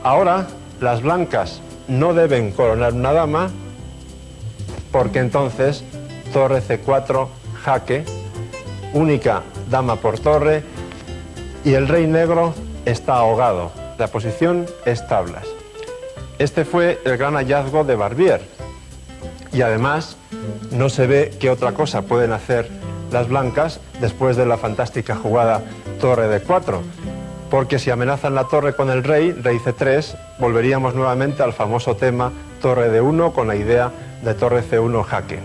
Ahora las blancas no deben coronar una dama, porque entonces torre C4 jaque, única dama por torre, y el rey negro está ahogado. La posición es tablas. Este fue el gran hallazgo de Barbier. Y además no se ve qué otra cosa pueden hacer las blancas después de la fantástica jugada torre de 4. Porque si amenazan la torre con el rey C3, volveríamos nuevamente al famoso tema torre de 1 con la idea de torre C1 jaque.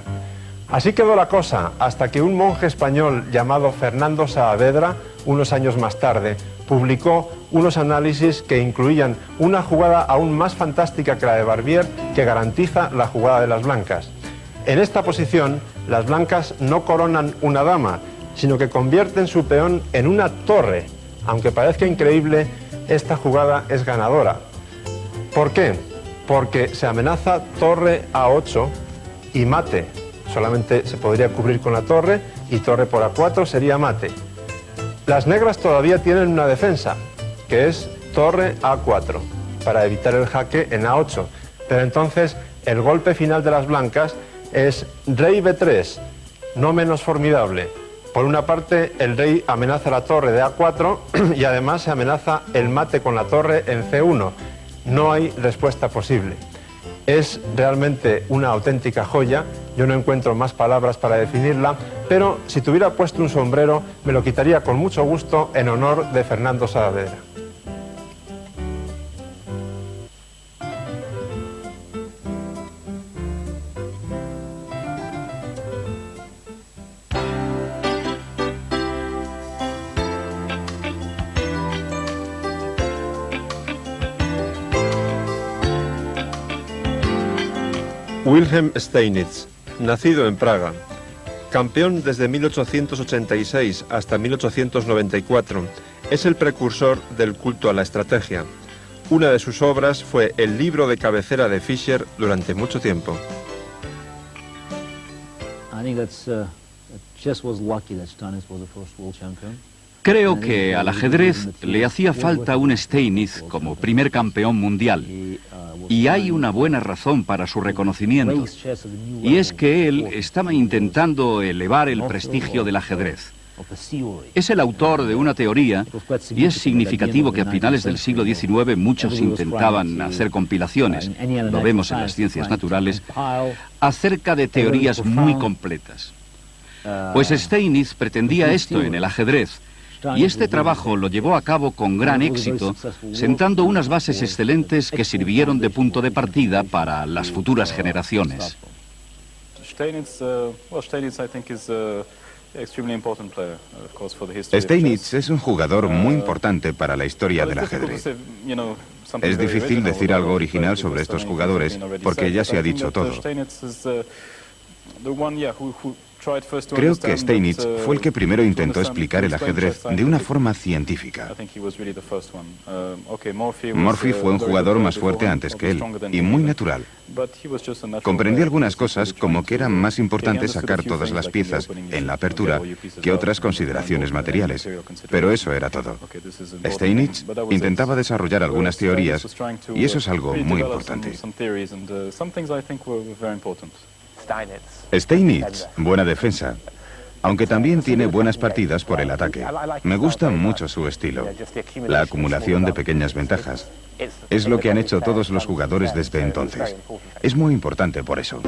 Así quedó la cosa hasta que un monje español llamado Fernando Saavedra, unos años más tarde, publicó unos análisis que incluían una jugada aún más fantástica que la de Barbier, que garantiza la jugada de las blancas. En esta posición, las blancas no coronan una dama, sino que convierten su peón en una torre. Aunque parezca increíble, esta jugada es ganadora. ¿Por qué? Porque se amenaza torre A8 y mate. Solamente se podría cubrir con la torre y torre por A4 sería mate. Las negras todavía tienen una defensa, que es torre A4, para evitar el jaque en A8. Pero entonces el golpe final de las blancas es rey B3, no menos formidable. Por una parte, el rey amenaza la torre de A4 y además se amenaza el mate con la torre en C1. No hay respuesta posible. Es realmente una auténtica joya, yo no encuentro más palabras para definirla, pero si tuviera puesto un sombrero me lo quitaría con mucho gusto en honor de Fernando Saavedra. Wilhelm Steinitz, nacido en Praga, campeón desde 1886 hasta 1894, es el precursor del culto a la estrategia. Una de sus obras fue el libro de cabecera de Fischer durante mucho tiempo. Creo que al ajedrez le hacía falta un Steinitz como primer campeón mundial. Y hay una buena razón para su reconocimiento. Y es que él estaba intentando elevar el prestigio del ajedrez. Es el autor de una teoría, y es significativo que a finales del siglo XIX muchos intentaban hacer compilaciones, lo vemos en las ciencias naturales, acerca de teorías muy completas. Pues Steinitz pretendía esto en el ajedrez, y este trabajo lo llevó a cabo con gran éxito, sentando unas bases excelentes que sirvieron de punto de partida para las futuras generaciones. Steinitz es un jugador muy importante para la historia del ajedrez. Es difícil decir algo original sobre estos jugadores, porque ya se ha dicho todo. Creo que Steinitz fue el que primero intentó explicar el ajedrez de una forma científica. Morphy fue un jugador más fuerte antes que él, y muy natural. Comprendió algunas cosas, como que era más importante sacar todas las piezas en la apertura que otras consideraciones materiales, pero eso era todo. Steinitz intentaba desarrollar algunas teorías, y eso es algo muy importante. Steinitz, buena defensa, aunque también tiene buenas partidas por el ataque. Me gusta mucho su estilo, la acumulación de pequeñas ventajas. Es lo que han hecho todos los jugadores desde entonces. Es muy importante por eso.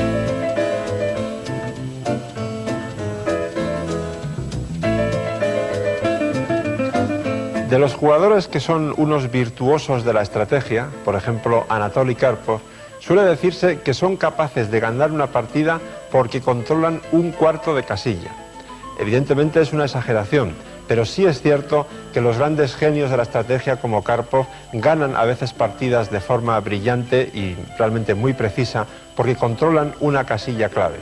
De los jugadores que son unos virtuosos de la estrategia, por ejemplo Anatoly Karpov, suele decirse que son capaces de ganar una partida porque controlan un cuarto de casilla. Evidentemente es una exageración, pero sí es cierto que los grandes genios de la estrategia como Karpov ganan a veces partidas de forma brillante y realmente muy precisa porque controlan una casilla clave.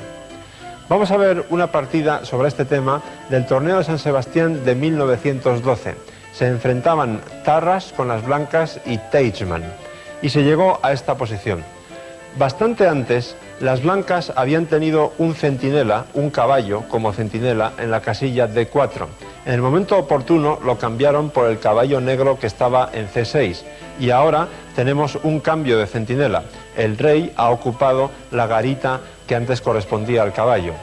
Vamos a ver una partida sobre este tema del torneo de San Sebastián de 1912. Se enfrentaban Tarras con las blancas y Teichmann, y se llegó a esta posición. Bastante antes, las blancas habían tenido un centinela, un caballo como centinela en la casilla D4. En el momento oportuno lo cambiaron por el caballo negro que estaba en C6 y ahora tenemos un cambio de centinela. El rey ha ocupado la garita que antes correspondía al caballo.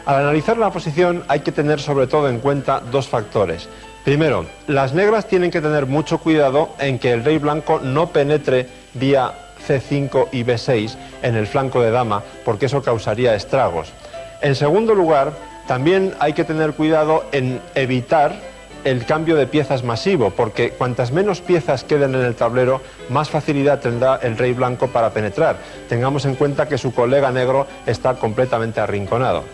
Al analizar la posición hay que tener sobre todo en cuenta dos factores. Primero, las negras tienen que tener mucho cuidado en que el rey blanco no penetre vía C5 y B6 en el flanco de dama, porque eso causaría estragos. En segundo lugar, también hay que tener cuidado en evitar el cambio de piezas masivo, porque cuantas menos piezas queden en el tablero, más facilidad tendrá el rey blanco para penetrar. Tengamos en cuenta que su colega negro está completamente arrinconado.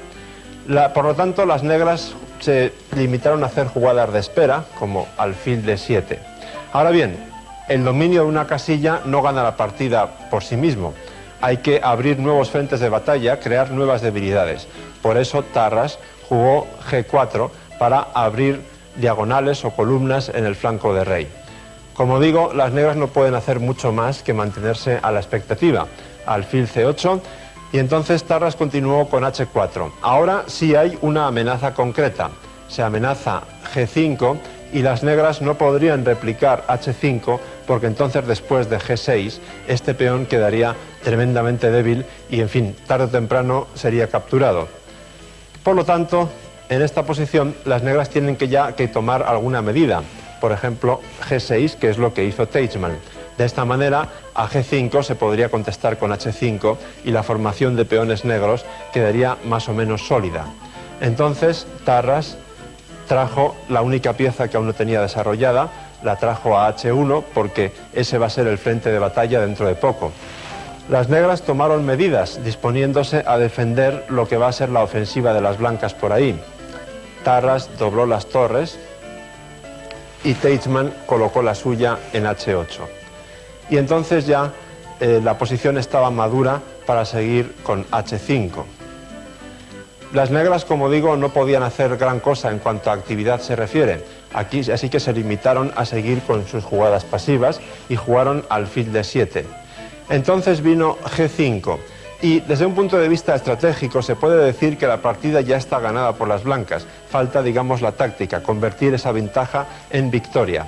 Por lo tanto, las negras se limitaron a hacer jugadas de espera, como alfil D7. Ahora bien, el dominio de una casilla no gana la partida por sí mismo. Hay que abrir nuevos frentes de batalla, crear nuevas debilidades. Por eso Tarras jugó G4 para abrir diagonales o columnas en el flanco de rey. Como digo, las negras no pueden hacer mucho más que mantenerse a la expectativa. Alfil C8 y entonces Tarras continuó con H4. Ahora sí hay una amenaza concreta. Se amenaza G5 y las negras no podrían replicar H5 porque entonces después de G6 este peón quedaría tremendamente débil y en fin, tarde o temprano sería capturado. Por lo tanto, en esta posición las negras tienen que tomar alguna medida, por ejemplo G6, que es lo que hizo Teichmann. De esta manera a G5 se podría contestar con H5 y la formación de peones negros quedaría más o menos sólida. Entonces Tarras trajo la única pieza que aún no tenía desarrollada, la trajo a H1 porque ese va a ser el frente de batalla dentro de poco. Las negras tomaron medidas disponiéndose a defender lo que va a ser la ofensiva de las blancas por ahí. Tarras dobló las torres y Teichmann colocó la suya en H8. Y entonces ya la posición estaba madura para seguir con H5. Las negras, como digo, no podían hacer gran cosa en cuanto a actividad se refiere. Así que se limitaron a seguir con sus jugadas pasivas y jugaron alfil D7. Entonces vino G5 y desde un punto de vista estratégico se puede decir que la partida ya está ganada por las blancas. Falta, digamos, la táctica, convertir esa ventaja en victoria.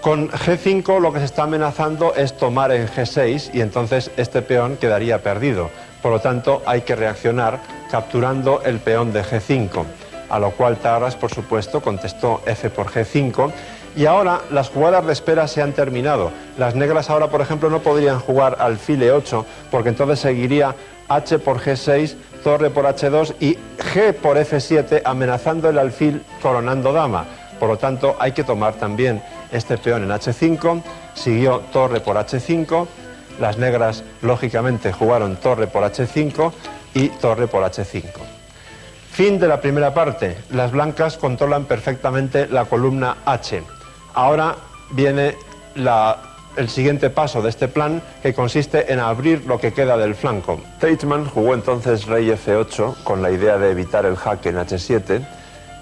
Con G5 lo que se está amenazando es tomar en G6 y entonces este peón quedaría perdido. Por lo tanto, hay que reaccionar capturando el peón de G5, a lo cual Tarras, por supuesto, contestó F por G5. Y ahora las jugadas de espera se han terminado. Las negras ahora, por ejemplo, no podrían jugar alfil E8 porque entonces seguiría H por G6, torre por H2 y G por F7 amenazando el alfil coronando dama. Por lo tanto, hay que tomar también este peón en H5, siguió torre por H5, las negras lógicamente jugaron torre por H5 y torre por H5. Fin de la primera parte. Las blancas controlan perfectamente la columna H. Ahora viene el siguiente paso de este plan, que consiste en abrir lo que queda del flanco. Teichmann jugó entonces rey F8 con la idea de evitar el jaque en H7.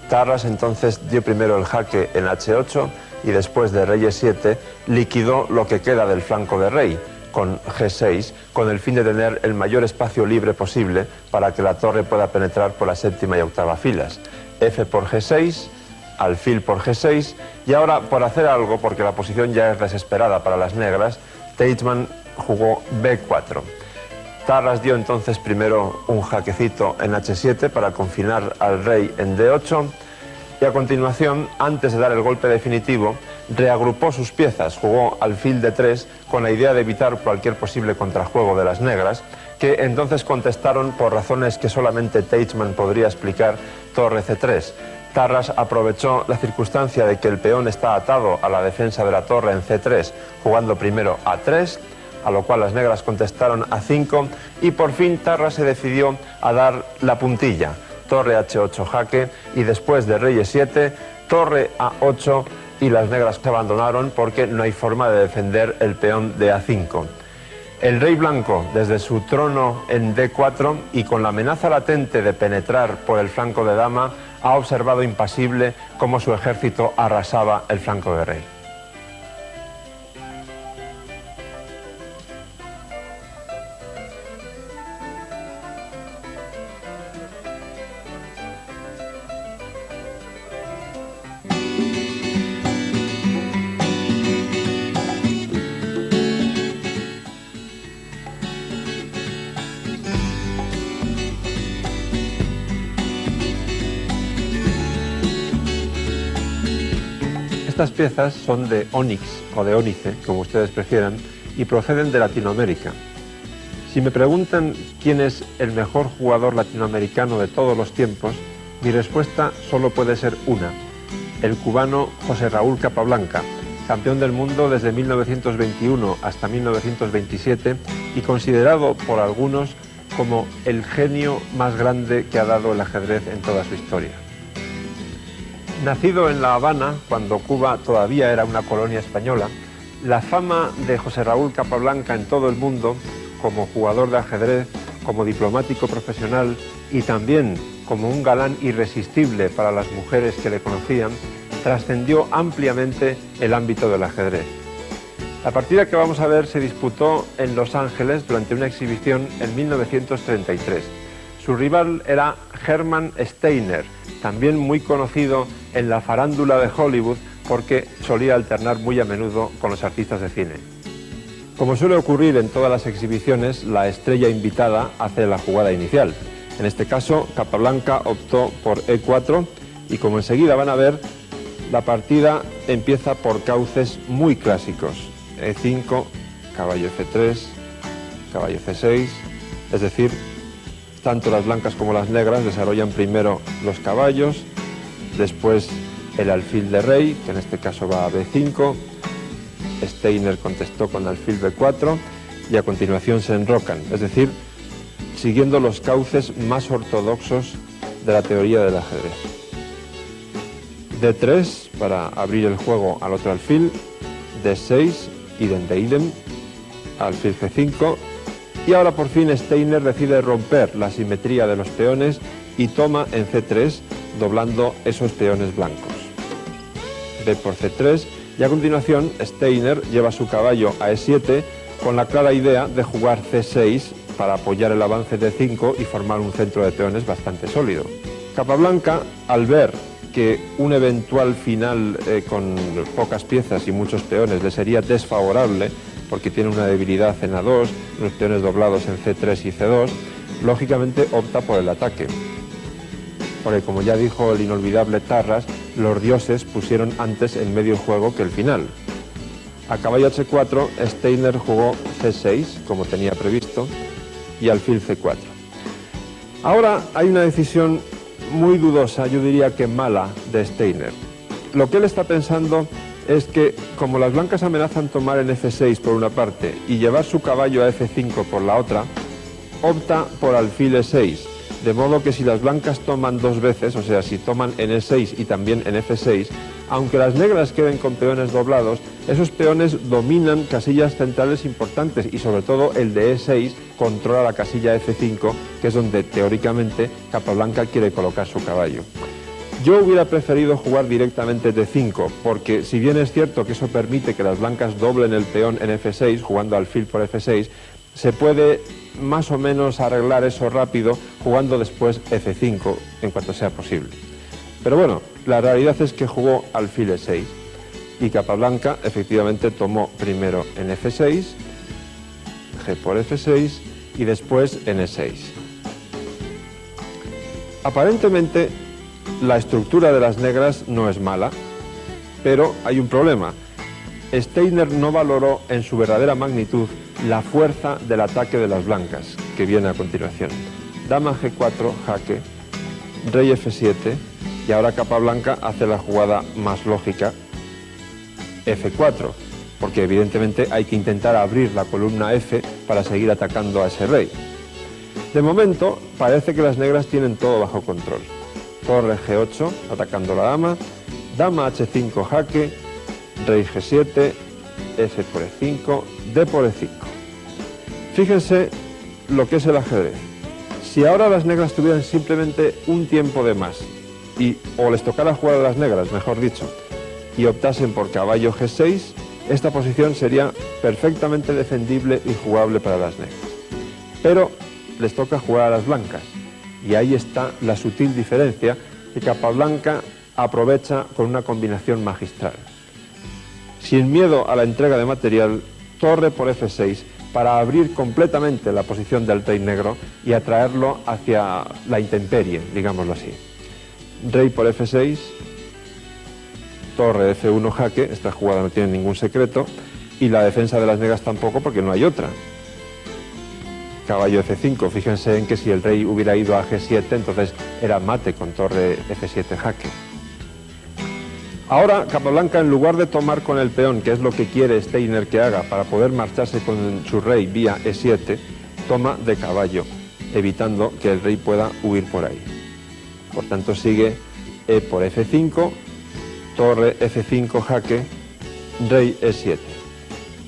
Tarras entonces dio primero el jaque en H8 y después de rey E7 liquidó lo que queda del flanco de rey con G6, con el fin de tener el mayor espacio libre posible para que la torre pueda penetrar por la séptima y octava filas. F por G6, alfil por G6, y ahora por hacer algo, porque la posición ya es desesperada para las negras, Teichmann jugó B4. Tarras dio entonces primero un jaquecito en H7 para confinar al rey en D8 y a continuación, antes de dar el golpe definitivo, reagrupó sus piezas, jugó alfil D3 con la idea de evitar cualquier posible contrajuego de las negras, que entonces contestaron por razones que solamente Teichmann podría explicar, torre C3. Tarras aprovechó la circunstancia de que el peón está atado a la defensa de la torre en C3, jugando primero A3, a lo cual las negras contestaron A5 y por fin Tarras se decidió a dar la puntilla, torre H8 jaque y después de rey E7, torre A8 y las negras se abandonaron porque no hay forma de defender el peón de A5. El rey blanco desde su trono en D4 y con la amenaza latente de penetrar por el flanco de dama ha observado impasible cómo su ejército arrasaba el flanco de rey. Estas piezas son de ónix o de ónice, como ustedes prefieran, y proceden de Latinoamérica. Si me preguntan quién es el mejor jugador latinoamericano de todos los tiempos, mi respuesta solo puede ser una: el cubano José Raúl Capablanca, campeón del mundo desde 1921 hasta 1927 y considerado por algunos como el genio más grande que ha dado el ajedrez en toda su historia. Nacido en La Habana, cuando Cuba todavía era una colonia española, la fama de José Raúl Capablanca en todo el mundo, como jugador de ajedrez, como diplomático profesional y también como un galán irresistible para las mujeres que le conocían, trascendió ampliamente el ámbito del ajedrez. La partida que vamos a ver se disputó en Los Ángeles durante una exhibición en 1933. Su rival era Hermann Steiner, también muy conocido en la farándula de Hollywood porque solía alternar muy a menudo con los artistas de cine. Como suele ocurrir en todas las exhibiciones, la estrella invitada hace la jugada inicial. En este caso, Capablanca optó por E4 y, como enseguida van a ver, la partida empieza por cauces muy clásicos. E5, caballo F3, caballo C6, es decir, tanto las blancas como las negras desarrollan primero los caballos, después el alfil de rey, que en este caso va a B5, Steiner contestó con alfil B4 y a continuación se enrocan, es decir, siguiendo los cauces más ortodoxos de la teoría del ajedrez. D3 para abrir el juego al otro alfil, D6, idem de idem, alfil C5 y ahora por fin Steiner decide romper la simetría de los peones y toma en C3 doblando esos peones blancos. B por C3 y a continuación Steiner lleva su caballo a E7 con la clara idea de jugar C6 para apoyar el avance de 5 y formar un centro de peones bastante sólido. Capablanca, al ver que un eventual final con pocas piezas y muchos peones le sería desfavorable, porque tiene una debilidad en A2, unos peones doblados en C3 y C2, lógicamente opta por el ataque. Porque, como ya dijo el inolvidable Tarras, los dioses pusieron antes el medio juego que el final. A caballo H4, Steiner jugó C6, como tenía previsto, y alfil C4. Ahora hay una decisión muy dudosa, yo diría que mala, de Steiner. Lo que él está pensando es que, como las blancas amenazan tomar en F6 por una parte y llevar su caballo a F5 por la otra, opta por alfil E6, de modo que si las blancas toman dos veces, o sea, si toman en E6 y también en F6, aunque las negras queden con peones doblados, esos peones dominan casillas centrales importantes y sobre todo el de E6 controla la casilla F5, que es donde teóricamente Capablanca quiere colocar su caballo. Yo hubiera preferido jugar directamente D5, porque si bien es cierto que eso permite que las blancas doblen el peón en F6, jugando alfil por F6, se puede más o menos arreglar eso rápido jugando después F5 en cuanto sea posible. Pero bueno, la realidad es que jugó alfil E6 y Capablanca efectivamente tomó primero en F6, G por F6 y después en E6. Aparentemente la estructura de las negras no es mala, pero hay un problema. Steiner no valoró en su verdadera magnitud la fuerza del ataque de las blancas, que viene a continuación. Dama G4, jaque, rey F7, y ahora Capablanca hace la jugada más lógica, F4, porque evidentemente hay que intentar abrir la columna F para seguir atacando a ese rey. De momento, parece que las negras tienen todo bajo control. Torre G8, atacando la dama, dama H5, jaque, rey G7, F por E5, D por E5. Fíjense lo que es el ajedrez. Si ahora las negras tuvieran simplemente un tiempo de más, o les tocara jugar a las negras, mejor dicho, y optasen por caballo G6, esta posición sería perfectamente defendible y jugable para las negras. Pero les toca jugar a las blancas, y ahí está la sutil diferencia que Capablanca aprovecha con una combinación magistral. Sin miedo a la entrega de material, torre por F6 para abrir completamente la posición del rey negro y atraerlo hacia la intemperie, digámoslo así. Rey por F6, torre F1 jaque, esta jugada no tiene ningún secreto, y la defensa de las negras tampoco, porque no hay otra. Caballo F5, fíjense en que si el rey hubiera ido a G7, entonces era mate con torre F7 jaque. Ahora Capablanca, en lugar de tomar con el peón, que es lo que quiere Steiner que haga para poder marcharse con su rey vía E7, toma de caballo, evitando que el rey pueda huir por ahí. Por tanto sigue E por F5, torre F5 jaque, rey E7.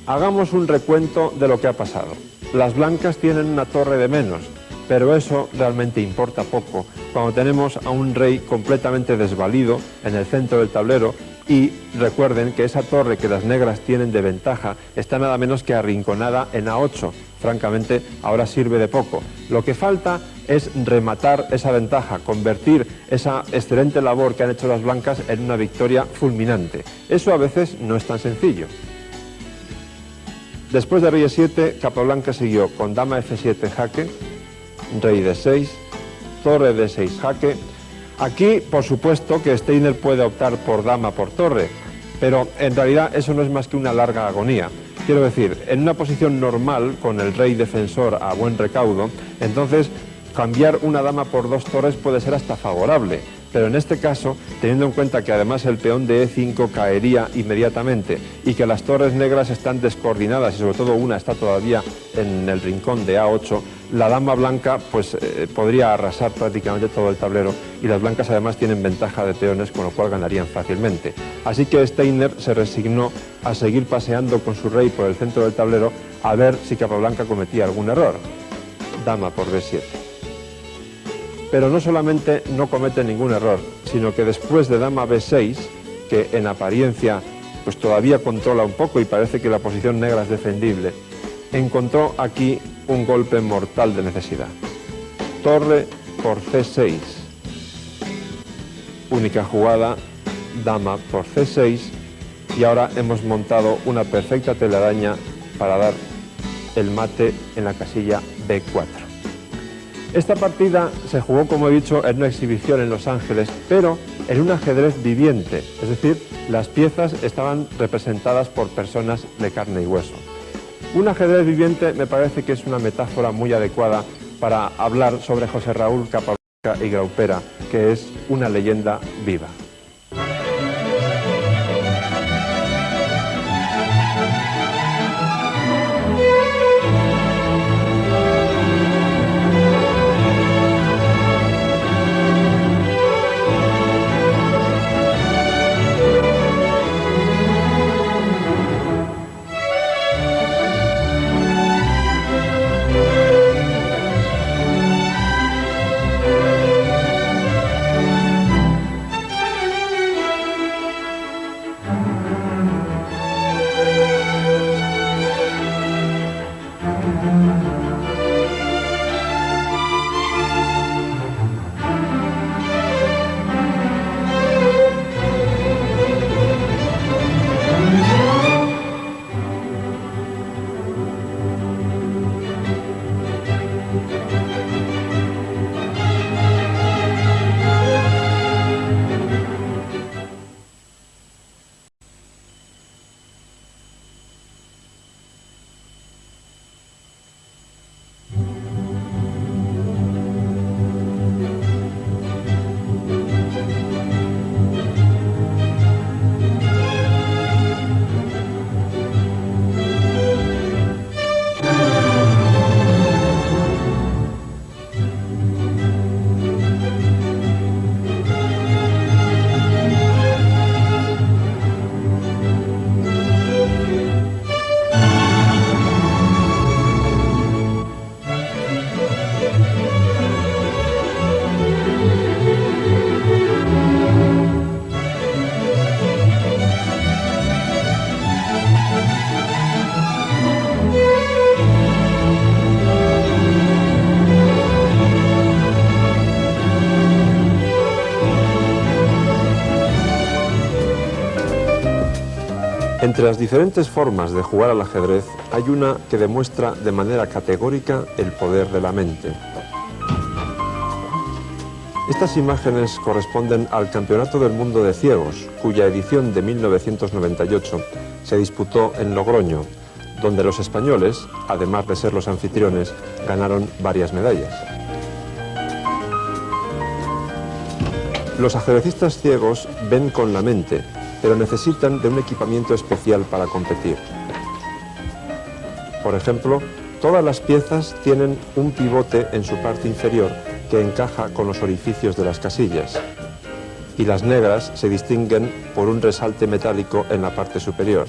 Hagamos un recuento de lo que ha pasado. Las blancas tienen una torre de menos, pero eso realmente importa poco cuando tenemos a un rey completamente desvalido en el centro del tablero, y recuerden que esa torre que las negras tienen de ventaja está nada menos que arrinconada en A8. Francamente, ahora sirve de poco. Lo que falta es rematar esa ventaja, convertir esa excelente labor que han hecho las blancas en una victoria fulminante. Eso a veces no es tan sencillo. Después de rey E7, Capablanca siguió con dama F7 jaque, rey D6, torre D6 jaque. Aquí, por supuesto, que Steiner puede optar por dama por torre, pero en realidad eso no es más que una larga agonía. Quiero decir, en una posición normal, con el rey defensor a buen recaudo, entonces cambiar una dama por dos torres puede ser hasta favorable. Pero en este caso, teniendo en cuenta que además el peón de E5 caería inmediatamente y que las torres negras están descoordinadas y sobre todo una está todavía en el rincón de A8, la dama blanca pues podría arrasar prácticamente todo el tablero, y las blancas además tienen ventaja de peones, con lo cual ganarían fácilmente. Así que Steiner se resignó a seguir paseando con su rey por el centro del tablero a ver si Capablanca cometía algún error. Dama por B7. Pero no solamente no comete ningún error, sino que después de dama B6, que en apariencia pues todavía controla un poco y parece que la posición negra es defendible, encontró aquí un golpe mortal de necesidad. Torre por C6. Única jugada, dama por C6, y ahora hemos montado una perfecta telaraña para dar el mate en la casilla B4. Esta partida se jugó, como he dicho, en una exhibición en Los Ángeles, pero en un ajedrez viviente, es decir, las piezas estaban representadas por personas de carne y hueso. Un ajedrez viviente me parece que es una metáfora muy adecuada para hablar sobre José Raúl Capablanca y Graupera, que es una leyenda viva. Entre las diferentes formas de jugar al ajedrez hay una que demuestra de manera categórica el poder de la mente. Estas imágenes corresponden al Campeonato del Mundo de Ciegos, cuya edición de 1998 se disputó en Logroño, donde los españoles, además de ser los anfitriones, ganaron varias medallas. Los ajedrecistas ciegos ven con la mente, pero necesitan de un equipamiento especial para competir. Por ejemplo, todas las piezas tienen un pivote en su parte inferior que encaja con los orificios de las casillas, y las negras se distinguen por un resalte metálico en la parte superior.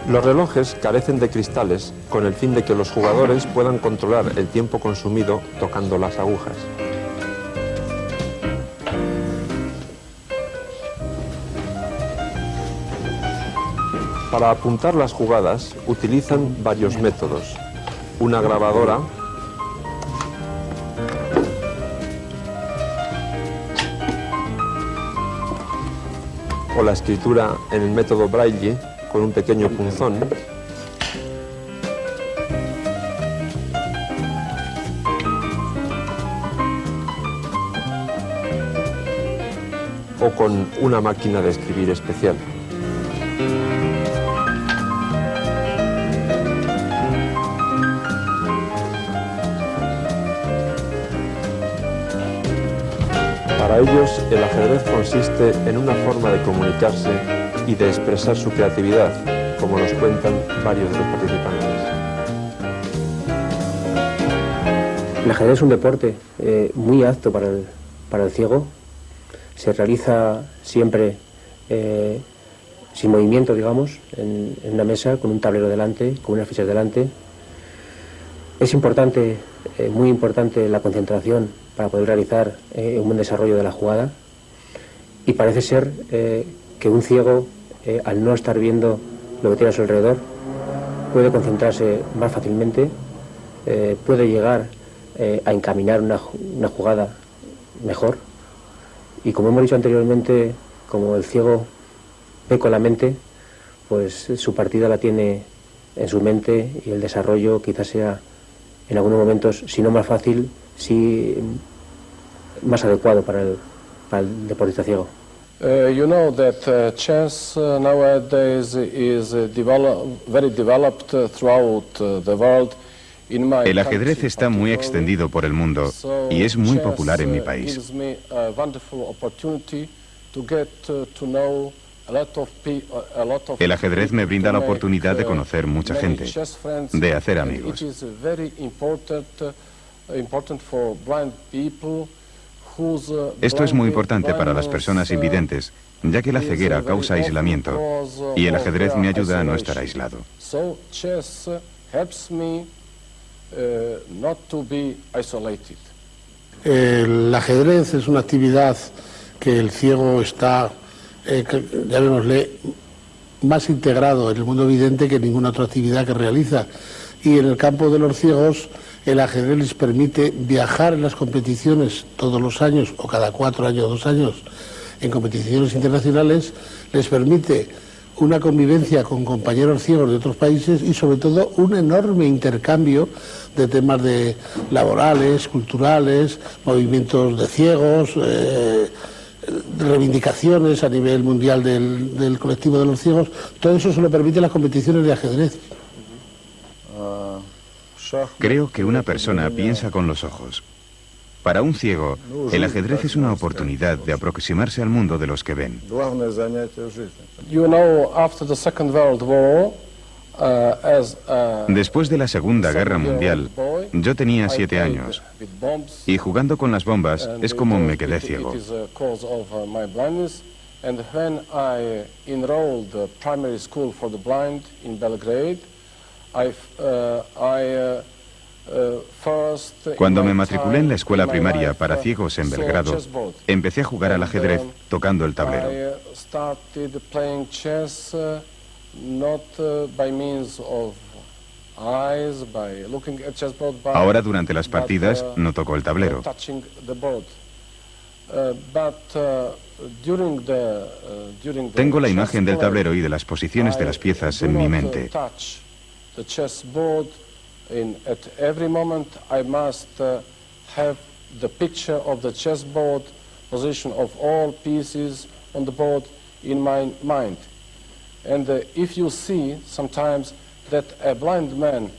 Los relojes carecen de cristales con el fin de que los jugadores puedan controlar el tiempo consumido tocando las agujas. Para apuntar las jugadas utilizan varios métodos. Una grabadora, o la escritura en el método Braille con un pequeño punzón, o con una máquina de escribir especial. Para ellos, el ajedrez consiste en una forma de comunicarse y de expresar su creatividad, como nos cuentan varios de los participantes. El ajedrez es un deporte muy apto para el ciego. Se realiza siempre sin movimiento, digamos, en una mesa, con un tablero delante, con unas fichas delante. Es importante, muy importante la concentración para poder realizar un buen desarrollo de la jugada, y parece ser que un ciego, al no estar viendo lo que tiene a su alrededor, puede concentrarse más fácilmente, puede llegar a encaminar una jugada mejor, y como hemos dicho anteriormente, como el ciego ve con la mente, pues su partida la tiene en su mente, y el desarrollo quizás sea en algunos momentos, si no más fácil, sí más adecuado para el deportista ciego. You know that chess nowadays is very developed throughout the world. El ajedrez está muy extendido por el mundo y es muy popular en mi país. El ajedrez me brinda la oportunidad de conocer mucha gente, de hacer amigos. Esto es muy importante para las personas invidentes, ya que la ceguera causa aislamiento y el ajedrez me ayuda a no estar aislado. El ajedrez es una actividad que el ciego está, llamémosle, más integrado en el mundo vidente que ninguna otra actividad que realiza. Y en el campo de los ciegos, el ajedrez les permite viajar en las competiciones todos los años, o cada 4 años, 2 años, en competiciones internacionales, les permite una convivencia con compañeros ciegos de otros países y sobre todo un enorme intercambio de temas laborales, culturales, movimientos de ciegos, reivindicaciones a nivel mundial del colectivo de los ciegos. Todo eso se lo permiten las competiciones de ajedrez. Creo que una persona piensa con los ojos. Para un ciego, el ajedrez es una oportunidad de aproximarse al mundo de los que ven. Después de la Segunda Guerra Mundial, yo tenía 7 años y jugando con las bombas es como me quedé ciego. Cuando me matriculé en la escuela primaria para ciegos en Belgrado, empecé a jugar al ajedrez tocando el tablero. Ahora durante las partidas no toco el tablero. Tengo la imagen del tablero y de las posiciones de las piezas en mi mente. At every moment I must have the picture of the chessboard, position of all pieces on the board in my mind. And if you see sometimes that a blind man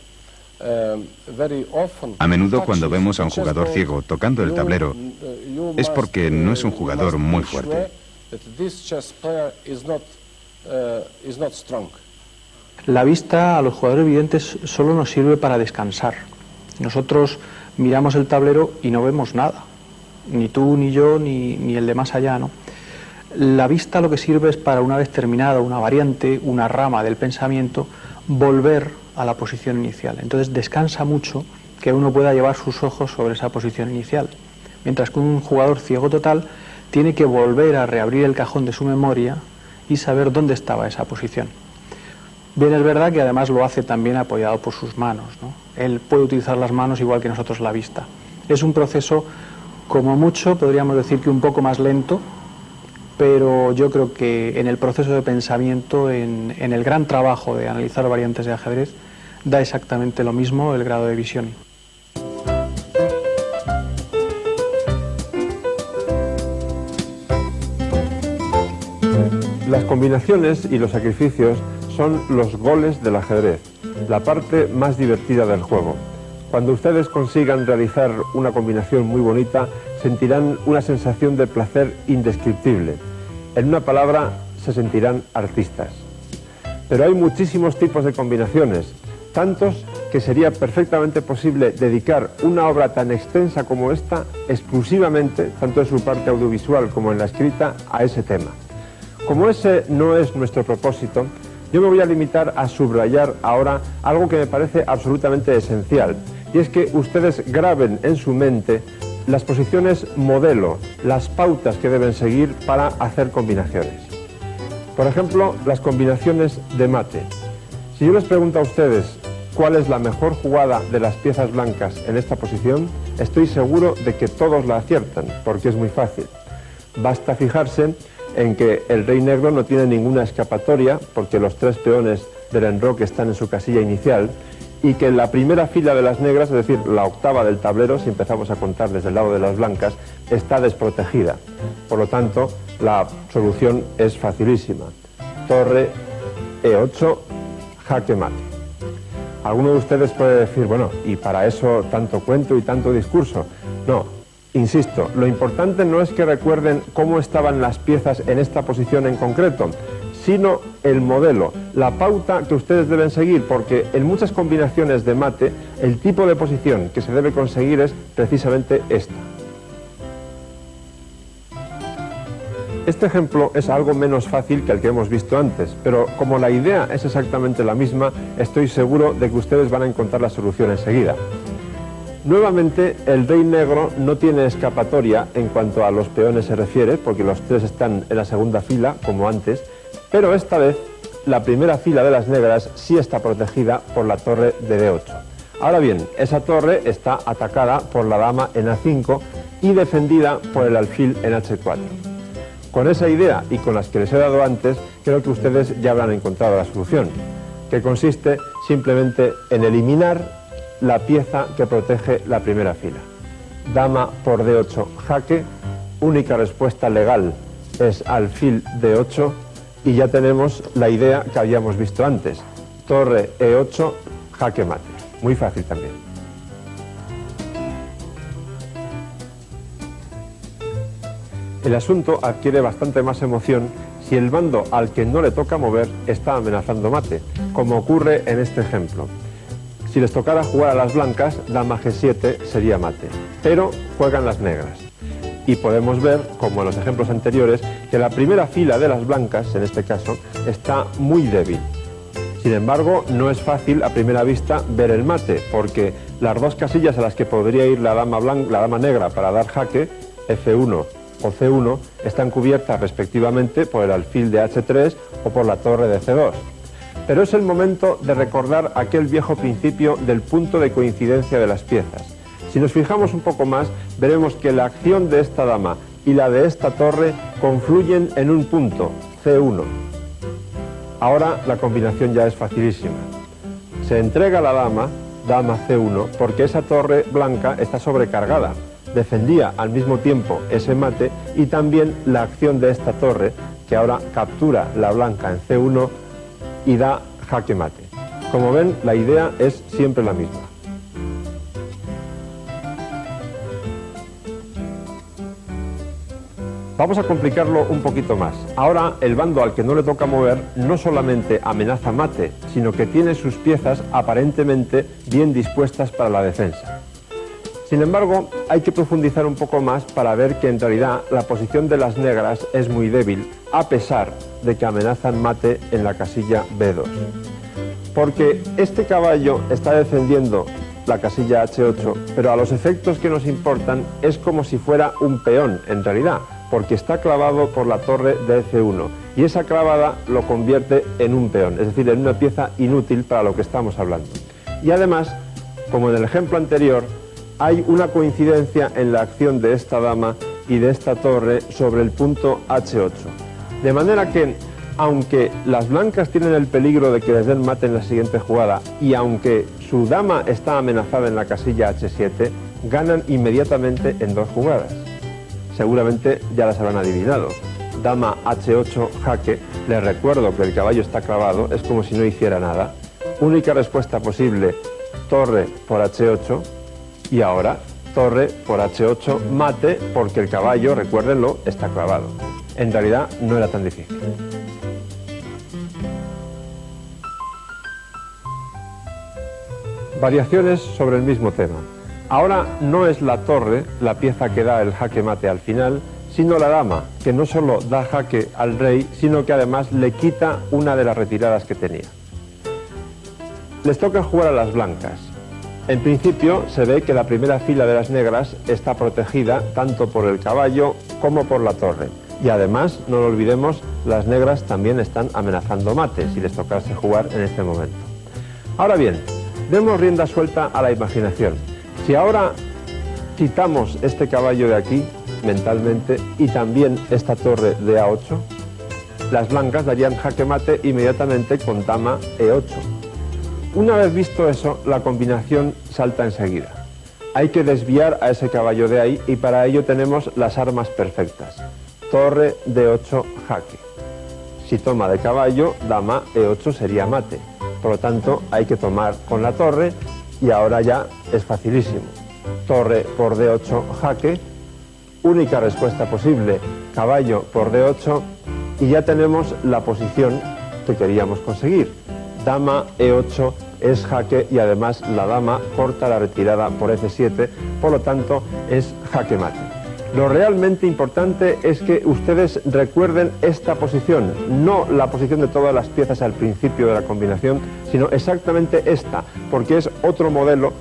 very often A menudo cuando vemos a un jugador ciego tocando el tablero es porque no es un jugador muy fuerte. La vista a los jugadores videntes solo nos sirve para descansar. Nosotros miramos el tablero y no vemos nada, ni tú, ni yo, ni el de más allá, ¿no? La vista lo que sirve es para, una vez terminada una variante, una rama del pensamiento, volver a la posición inicial. Entonces descansa mucho que uno pueda llevar sus ojos sobre esa posición inicial, mientras que un jugador ciego total tiene que volver a reabrir el cajón de su memoria y saber dónde estaba esa posición. Bien, es verdad que además lo hace también apoyado por sus manos, ¿no? Él puede utilizar las manos igual que nosotros la vista. Es un proceso, como mucho, podríamos decir que un poco más lento, pero yo creo que en el proceso de pensamiento, en el gran trabajo de analizar variantes de ajedrez, da exactamente lo mismo el grado de visión. Las combinaciones y los sacrificios son los goles del ajedrez, la parte más divertida del juego. Cuando ustedes consigan realizar una combinación muy bonita, sentirán una sensación de placer indescriptible. En una palabra, se sentirán artistas. Pero hay muchísimos tipos de combinaciones, tantos que sería perfectamente posible dedicar una obra tan extensa como esta exclusivamente, tanto en su parte audiovisual como en la escrita, a ese tema. Como ese no es nuestro propósito, yo me voy a limitar a subrayar ahora algo que me parece absolutamente esencial, y es que ustedes graben en su mente las posiciones modelo, las pautas que deben seguir para hacer combinaciones. Por ejemplo, las combinaciones de mate. Si yo les pregunto a ustedes cuál es la mejor jugada de las piezas blancas en esta posición, estoy seguro de que todos la aciertan, porque es muy fácil. Basta fijarse en que el rey negro no tiene ninguna escapatoria, porque los tres peones del enroque están en su casilla inicial, y que en la primera fila de las negras, es decir, la octava del tablero, si empezamos a contar desde el lado de las blancas, está desprotegida. Por lo tanto, la solución es facilísima. Torre E8, jaque mate. Alguno de ustedes puede decir, bueno, ¿y para eso tanto cuento y tanto discurso? No, insisto, lo importante no es que recuerden cómo estaban las piezas en esta posición en concreto, sino el modelo, la pauta que ustedes deben seguir, porque en muchas combinaciones de mate, el tipo de posición que se debe conseguir es precisamente esta. Este ejemplo es algo menos fácil que el que hemos visto antes, pero como la idea es exactamente la misma, estoy seguro de que ustedes van a encontrar la solución enseguida. Nuevamente, el rey negro no tiene escapatoria en cuanto a los peones se refiere, porque los tres están en la segunda fila, como antes, pero esta vez la primera fila de las negras sí está protegida por la torre de D8. Ahora bien, esa torre está atacada por la dama en A5 y defendida por el alfil en H4. Con esa idea y con las que les he dado antes, creo que ustedes ya habrán encontrado la solución, que consiste simplemente en eliminar la pieza que protege la primera fila. Dama por D8, jaque, única respuesta legal es alfil D8 y ya tenemos la idea que habíamos visto antes. Torre E8, jaque mate. Muy fácil también. El asunto adquiere bastante más emoción si el bando al que no le toca mover está amenazando mate, como ocurre en este ejemplo. Si les tocara jugar a las blancas, dama G7 sería mate, pero juegan las negras. Y podemos ver, como en los ejemplos anteriores, que la primera fila de las blancas, en este caso, está muy débil. Sin embargo, no es fácil a primera vista ver el mate, porque las dos casillas a las que podría ir la dama negra para dar jaque, F1 o C1, están cubiertas respectivamente por el alfil de H3 o por la torre de C2. Pero es el momento de recordar aquel viejo principio del punto de coincidencia de las piezas. Si nos fijamos un poco más, veremos que la acción de esta dama y la de esta torre confluyen en un punto, C1. Ahora la combinación ya es facilísima. Se entrega la dama, dama C1, porque esa torre blanca está sobrecargada. Defendía al mismo tiempo ese mate y también la acción de esta torre, que ahora captura la blanca en C1, y da jaque mate. Como ven, la idea es siempre la misma. Vamos a complicarlo un poquito más. Ahora el bando al que no le toca mover no solamente amenaza mate, sino que tiene sus piezas aparentemente bien dispuestas para la defensa. Sin embargo, hay que profundizar un poco más para ver que en realidad la posición de las negras es muy débil, a pesar de que amenazan mate en la casilla B2. Porque este caballo está defendiendo la casilla H8, pero a los efectos que nos importan es como si fuera un peón en realidad, porque está clavado por la torre de F1 y esa clavada lo convierte en un peón, es decir, en una pieza inútil para lo que estamos hablando. Y además, como en el ejemplo anterior, hay una coincidencia en la acción de esta dama y de esta torre sobre el punto H8. De manera que, aunque las blancas tienen el peligro de que les den mate en la siguiente jugada y aunque su dama está amenazada en la casilla H7, ganan inmediatamente en 2 jugadas. Seguramente ya las habrán adivinado. Dama H8 jaque, les recuerdo que el caballo está clavado, es como si no hiciera nada. Única respuesta posible, torre por H8 y ahora torre por H8 mate porque el caballo, recuérdenlo, está clavado. En realidad no era tan difícil. Variaciones sobre el mismo tema. Ahora no es la torre la pieza que da el jaque mate al final, sino la dama, que no solo da jaque al rey, sino que además le quita una de las retiradas que tenía. Les toca jugar a las blancas. En principio se ve que la primera fila de las negras está protegida tanto por el caballo como por la torre. Y además, no lo olvidemos, las negras también están amenazando mate si les tocase jugar en este momento. Ahora bien, demos rienda suelta a la imaginación. Si ahora quitamos este caballo de aquí, mentalmente, y también esta torre de A8, las blancas darían jaque mate inmediatamente con dama E8. Una vez visto eso, la combinación salta enseguida. Hay que desviar a ese caballo de ahí y para ello tenemos las armas perfectas. Torre D8 jaque. Si toma de caballo, dama E8 sería mate. Por lo tanto, hay que tomar con la torre y ahora ya es facilísimo. Torre por D8 jaque, única respuesta posible, caballo por D8 y ya tenemos la posición que queríamos conseguir. Dama E8 es jaque y además la dama corta la retirada por F7, por lo tanto es jaque mate. Lo realmente importante es que ustedes recuerden esta posición, no la posición de todas las piezas al principio de la combinación, sino exactamente esta, porque es otro modelo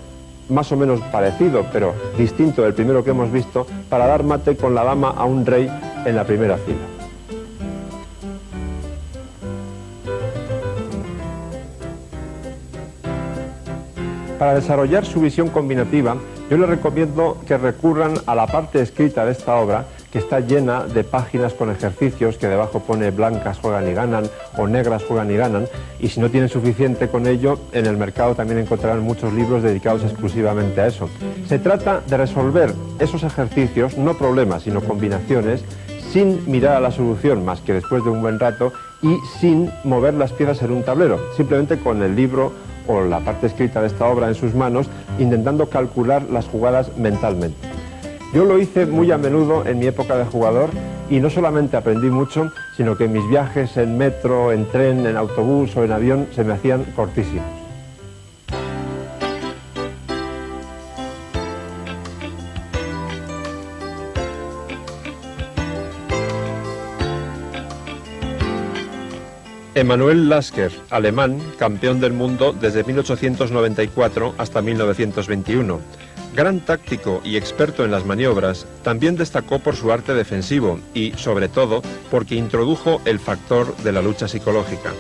más o menos parecido, pero distinto del primero que hemos visto, para dar mate con la dama a un rey en la primera fila. Para desarrollar su visión combinativa, yo les recomiendo que recurran a la parte escrita de esta obra, que está llena de páginas con ejercicios que debajo pone blancas juegan y ganan o negras juegan y ganan, y si no tienen suficiente con ello, en el mercado también encontrarán muchos libros dedicados exclusivamente a eso. Se trata de resolver esos ejercicios, no problemas, sino combinaciones, sin mirar a la solución más que después de un buen rato y sin mover las piezas en un tablero, simplemente con el libro o la parte escrita de esta obra en sus manos, intentando calcular las jugadas mentalmente. Yo lo hice muy a menudo en mi época de jugador y no solamente aprendí mucho, sino que mis viajes en metro, en tren, en autobús o en avión se me hacían cortísimos. Emanuel Lasker, alemán, campeón del mundo desde 1894 hasta 1921. Gran táctico y experto en las maniobras, también destacó por su arte defensivo y, sobre todo, porque introdujo el factor de la lucha psicológica.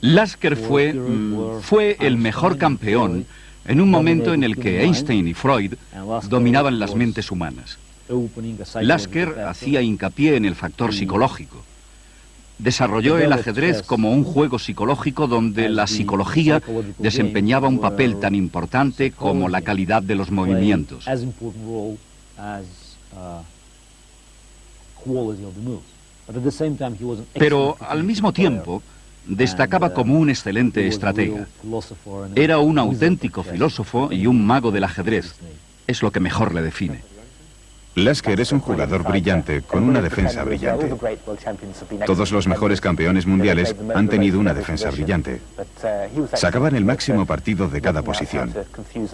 Lasker fue el mejor campeón en un momento en el que Einstein y Freud dominaban las mentes humanas. Lasker hacía hincapié en el factor psicológico. Desarrolló el ajedrez como un juego psicológico donde la psicología desempeñaba un papel tan importante como la calidad de los movimientos. Pero al mismo tiempo destacaba como un excelente estratega. Era un auténtico filósofo y un mago del ajedrez. Es lo que mejor le define. Lasker es un jugador brillante, con una defensa brillante. Todos los mejores campeones mundiales han tenido una defensa brillante. Sacaban el máximo partido de cada posición.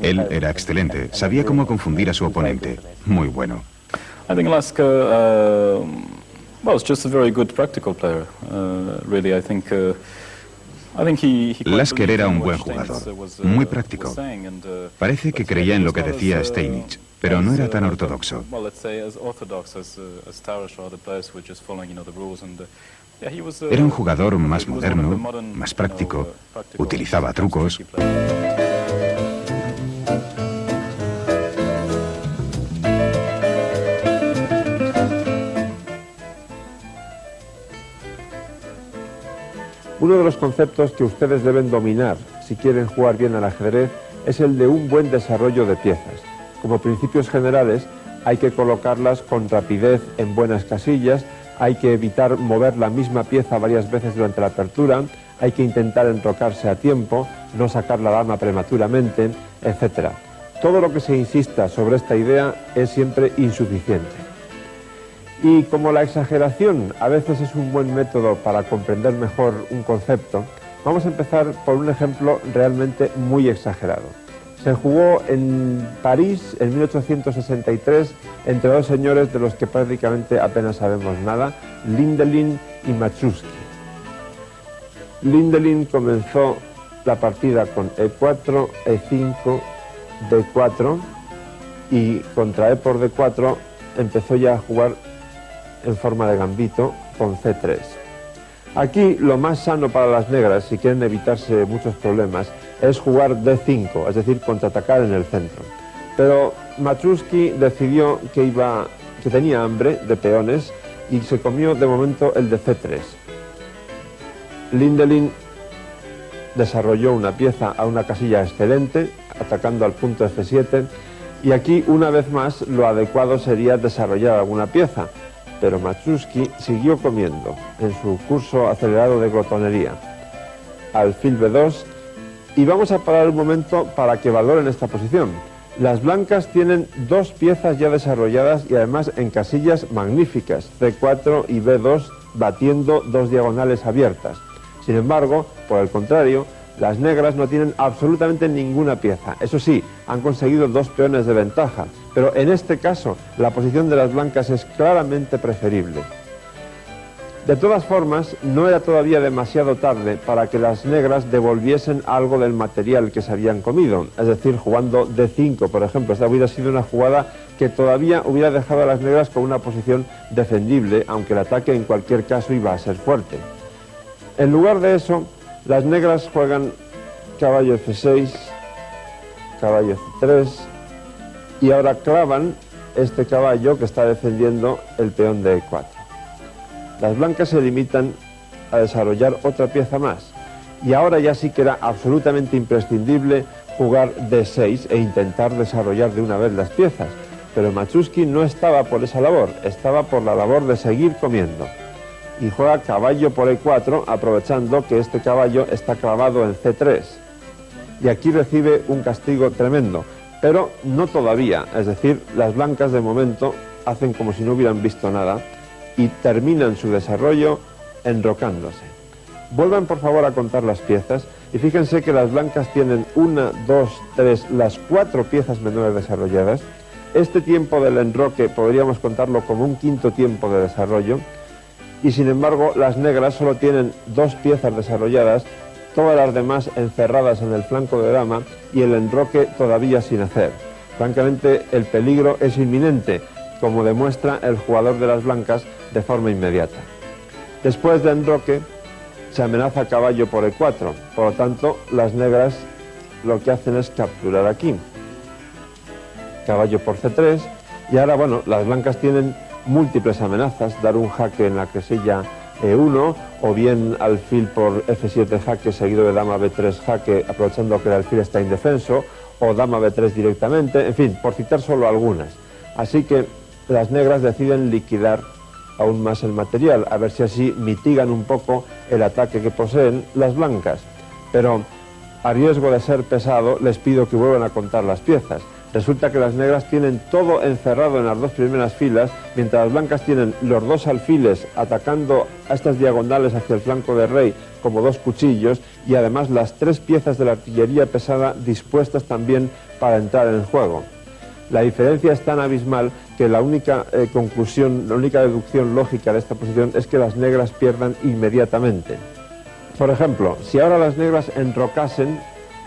Él era excelente, sabía cómo confundir a su oponente. Muy bueno. I think Lasker, well, it's just a very good practical player. Really, I think Lasker era un buen jugador, muy práctico. Parece que creía en lo que decía Steinitz, pero no era tan ortodoxo. Era un jugador más moderno, más práctico, utilizaba trucos. Uno de los conceptos que ustedes deben dominar si quieren jugar bien al ajedrez es el de un buen desarrollo de piezas. Como principios generales, hay que colocarlas con rapidez en buenas casillas, hay que evitar mover la misma pieza varias veces durante la apertura, hay que intentar enrocarse a tiempo, no sacar la dama prematuramente, etc. Todo lo que se insista sobre esta idea es siempre insuficiente. Y como la exageración a veces es un buen método para comprender mejor un concepto, vamos a empezar por un ejemplo realmente muy exagerado. Se jugó en París en 1863 entre dos señores de los que prácticamente apenas sabemos nada, Lindelin y Machuski. Lindelin comenzó la partida con E4, E5, D4 y contra E por D4 empezó ya a jugar en forma de gambito con C3. Aquí lo más sano para las negras, si quieren evitarse muchos problemas, es jugar D5, es decir, contraatacar en el centro. Pero Machuski decidió que tenía hambre de peones y se comió de momento el de C3. Lindelin desarrolló una pieza a una casilla excelente, atacando al punto F7, y aquí una vez más lo adecuado sería desarrollar alguna pieza. Pero Machuski siguió comiendo en su curso acelerado de glotonería. Alfil B2, y vamos a parar un momento para que valoren esta posición. Las blancas tienen dos piezas ya desarrolladas y además en casillas magníficas, C4 y B2, batiendo dos diagonales abiertas. Sin embargo, por el contrario, las negras no tienen absolutamente ninguna pieza. Eso sí, han conseguido dos peones de ventaja, pero en este caso la posición de las blancas es claramente preferible. De todas formas, no era todavía demasiado tarde para que las negras devolviesen algo del material que se habían comido, es decir, jugando D5, por ejemplo. Esta hubiera sido una jugada que todavía hubiera dejado a las negras con una posición defendible, aunque el ataque en cualquier caso iba a ser fuerte. En lugar de eso, las negras juegan caballo F6, caballo C3 y ahora clavan este caballo que está defendiendo el peón de E4. Las blancas se limitan a desarrollar otra pieza más y ahora ya sí que era absolutamente imprescindible jugar D6 e intentar desarrollar de una vez las piezas, pero Machuski no estaba por esa labor, estaba por la labor de seguir comiendo. Y juega caballo por E4, aprovechando que este caballo está clavado en C3. Y aquí recibe un castigo tremendo, pero no todavía, es decir, las blancas de momento hacen como si no hubieran visto nada y terminan su desarrollo enrocándose. Vuelvan por favor a contar las piezas y fíjense que las blancas tienen 1, 2, 3, las 4 piezas menores desarrolladas. Este tiempo del enroque podríamos contarlo como un quinto tiempo de desarrollo. Y sin embargo las negras solo tienen 2 piezas desarrolladas, todas las demás encerradas en el flanco de dama y el enroque todavía sin hacer. Francamente el peligro es inminente, como demuestra el jugador de las blancas de forma inmediata. Después del enroque se amenaza caballo por E4, por lo tanto las negras lo que hacen es capturar aquí. Caballo por C3 y ahora bueno, las blancas tienen múltiples amenazas, dar un jaque en la casilla E1 o bien alfil por F7 jaque seguido de dama B3 jaque aprovechando que el alfil está indefenso o dama B3 directamente, en fin, por citar solo algunas. Así que las negras deciden liquidar aún más el material, a ver si así mitigan un poco el ataque que poseen las blancas. Pero a riesgo de ser pesado, les pido que vuelvan a contar las piezas. Resulta que las negras tienen todo encerrado en las dos primeras filas, mientras las blancas tienen los dos alfiles atacando a estas diagonales hacia el flanco del rey como dos cuchillos, y además las tres piezas de la artillería pesada dispuestas también para entrar en juego. La diferencia es tan abismal que la única conclusión, la única deducción lógica de esta posición es que las negras pierdan inmediatamente. Por ejemplo, si ahora las negras enrocasen,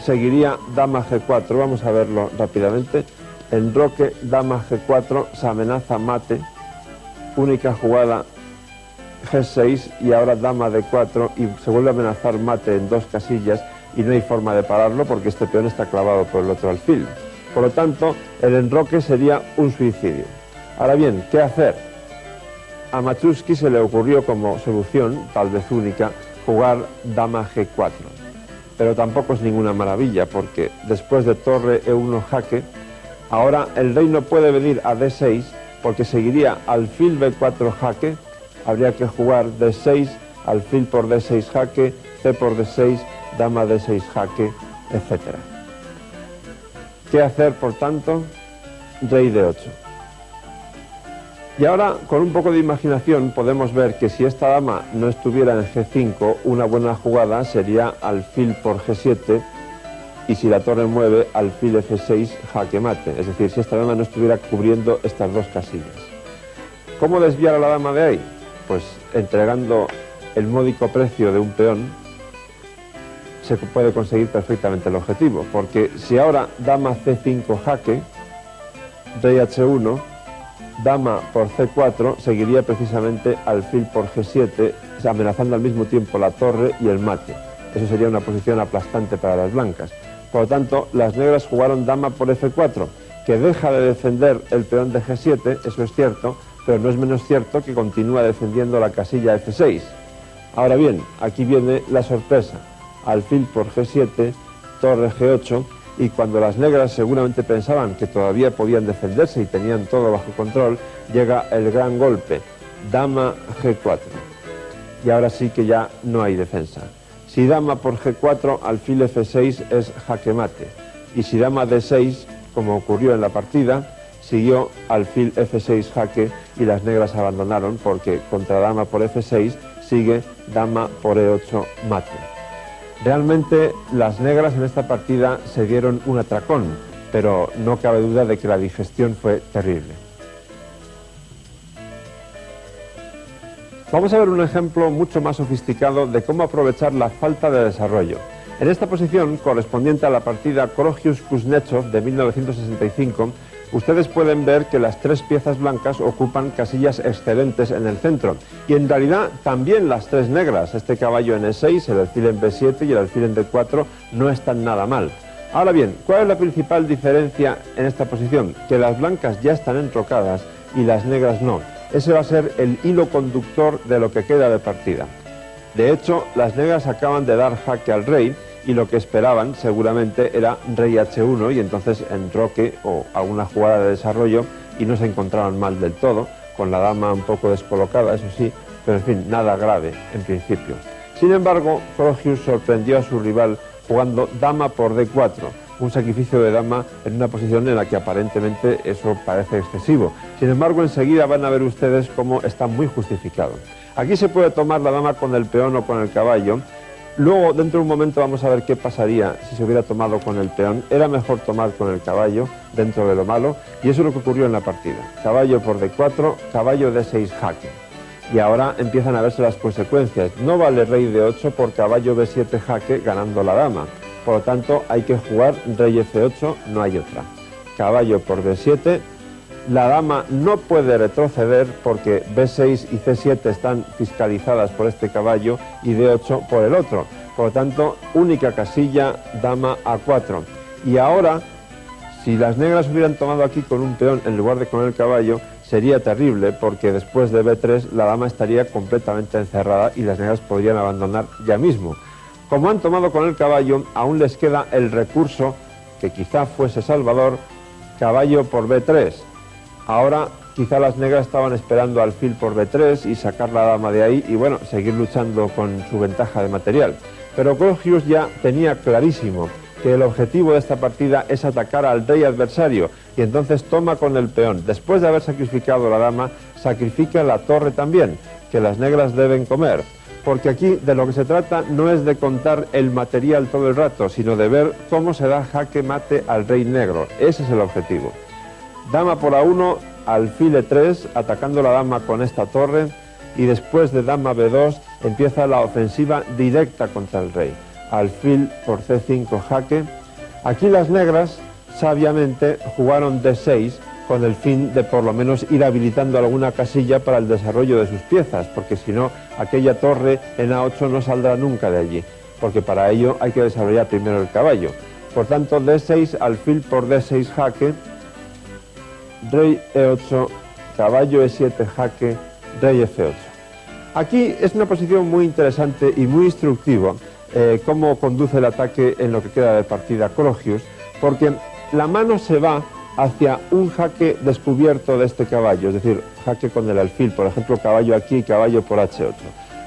seguiría dama G4, vamos a verlo rápidamente. Enroque, dama G4, se amenaza mate, única jugada G6 y ahora dama D4 y se vuelve a amenazar mate en dos casillas y no hay forma de pararlo porque este peón está clavado por el otro alfil. Por lo tanto, el enroque sería un suicidio. Ahora bien, ¿qué hacer? A Machuski se le ocurrió como solución, tal vez única, jugar dama G4. Pero tampoco es ninguna maravilla, porque después de torre E1 jaque, ahora el rey no puede venir a D6, porque seguiría alfil B4 jaque, habría que jugar D6, alfil por D6 jaque, C por D6, dama D6 jaque, etc. ¿Qué hacer, por tanto? Rey D8. Y ahora, con un poco de imaginación, podemos ver que si esta dama no estuviera en G5, una buena jugada sería alfil por G7, y si la torre mueve, alfil F6, jaque mate. Es decir, si esta dama no estuviera cubriendo estas dos casillas. ¿Cómo desviar a la dama de ahí? Pues entregando el módico precio de un peón, se puede conseguir perfectamente el objetivo, porque si ahora dama C5 jaque, rey H1, dama por C4, seguiría precisamente alfil por G7, amenazando al mismo tiempo la torre y el mate. Eso sería una posición aplastante para las blancas. Por lo tanto, las negras jugaron dama por F4, que deja de defender el peón de G7, eso es cierto, pero no es menos cierto que continúa defendiendo la casilla F6. Ahora bien, aquí viene la sorpresa. Alfil por G7, torre G8, y cuando las negras seguramente pensaban que todavía podían defenderse y tenían todo bajo control, llega el gran golpe, dama G4. Y ahora sí que ya no hay defensa. Si dama por G4, alfil F6 es jaque mate. Y si dama D6, como ocurrió en la partida, siguió alfil F6 jaque y las negras abandonaron porque contra dama por F6 sigue dama por E8 mate. Realmente las negras en esta partida se dieron un atracón, pero no cabe duda de que la digestión fue terrible. Vamos a ver un ejemplo mucho más sofisticado de cómo aprovechar la falta de desarrollo. En esta posición, correspondiente a la partida Krogius-Kuznetsov de 1965, ustedes pueden ver que las tres piezas blancas ocupan casillas excelentes en el centro. Y en realidad también las tres negras, este caballo en E6, el alfil en B7 y el alfil en D4, no están nada mal. Ahora bien, ¿cuál es la principal diferencia en esta posición? Que las blancas ya están enrocadas y las negras no. Ese va a ser el hilo conductor de lo que queda de partida. De hecho, las negras acaban de dar jaque al rey, y lo que esperaban seguramente era rey H1 y entonces enroque o alguna jugada de desarrollo, y no se encontraron mal del todo, con la dama un poco descolocada, eso sí, pero en fin, nada grave en principio. Sin embargo, Krogius sorprendió a su rival jugando dama por D4, un sacrificio de dama en una posición en la que aparentemente eso parece excesivo. Sin embargo, enseguida van a ver ustedes cómo está muy justificado. Aquí se puede tomar la dama con el peón o con el caballo. Luego, dentro de un momento, vamos a ver qué pasaría si se hubiera tomado con el peón. Era mejor tomar con el caballo, dentro de lo malo, y eso es lo que ocurrió en la partida. Caballo por D4, caballo D6 jaque. Y ahora empiezan a verse las consecuencias. No vale rey D8 por caballo B7 jaque ganando la dama. Por lo tanto, hay que jugar rey F8, no hay otra. Caballo por D7. La dama no puede retroceder porque B6 y C7 están fiscalizadas por este caballo y D8 por el otro. Por lo tanto, única casilla, dama A4. Y ahora, si las negras hubieran tomado aquí con un peón en lugar de con el caballo, sería terrible porque después de B3 la dama estaría completamente encerrada y las negras podrían abandonar ya mismo. Como han tomado con el caballo, aún les queda el recurso, que quizá fuese salvador, caballo por B3. Ahora Quizá las negras estaban esperando alfil por b3 y sacar la dama de ahí y bueno, seguir luchando con su ventaja de material. Pero Colgius ya tenía clarísimo que el objetivo de esta partida es atacar al rey adversario y entonces toma con el peón. Después de haber sacrificado la dama, sacrifica la torre también, que las negras deben comer. Porque aquí de lo que se trata no es de contar el material todo el rato, sino de ver cómo se da jaque mate al rey negro. Ese es el objetivo. Dama por A1, alfil E3, atacando la dama con esta torre, y después de dama B2 empieza la ofensiva directa contra el rey. Alfil por C5 jaque. Aquí las negras sabiamente jugaron D6 con el fin de por lo menos ir habilitando alguna casilla para el desarrollo de sus piezas, porque si no, aquella torre en A8 no saldrá nunca de allí, porque para ello hay que desarrollar primero el caballo. Por tanto, D6, alfil por D6 jaque, rey E8, caballo E7 jaque, rey F8. Aquí es una posición muy interesante y muy instructiva cómo conduce el ataque en lo que queda de partida Colgius, porque la mano se va hacia un jaque descubierto de este caballo, es decir, jaque con el alfil, por ejemplo, caballo aquí y caballo por H8.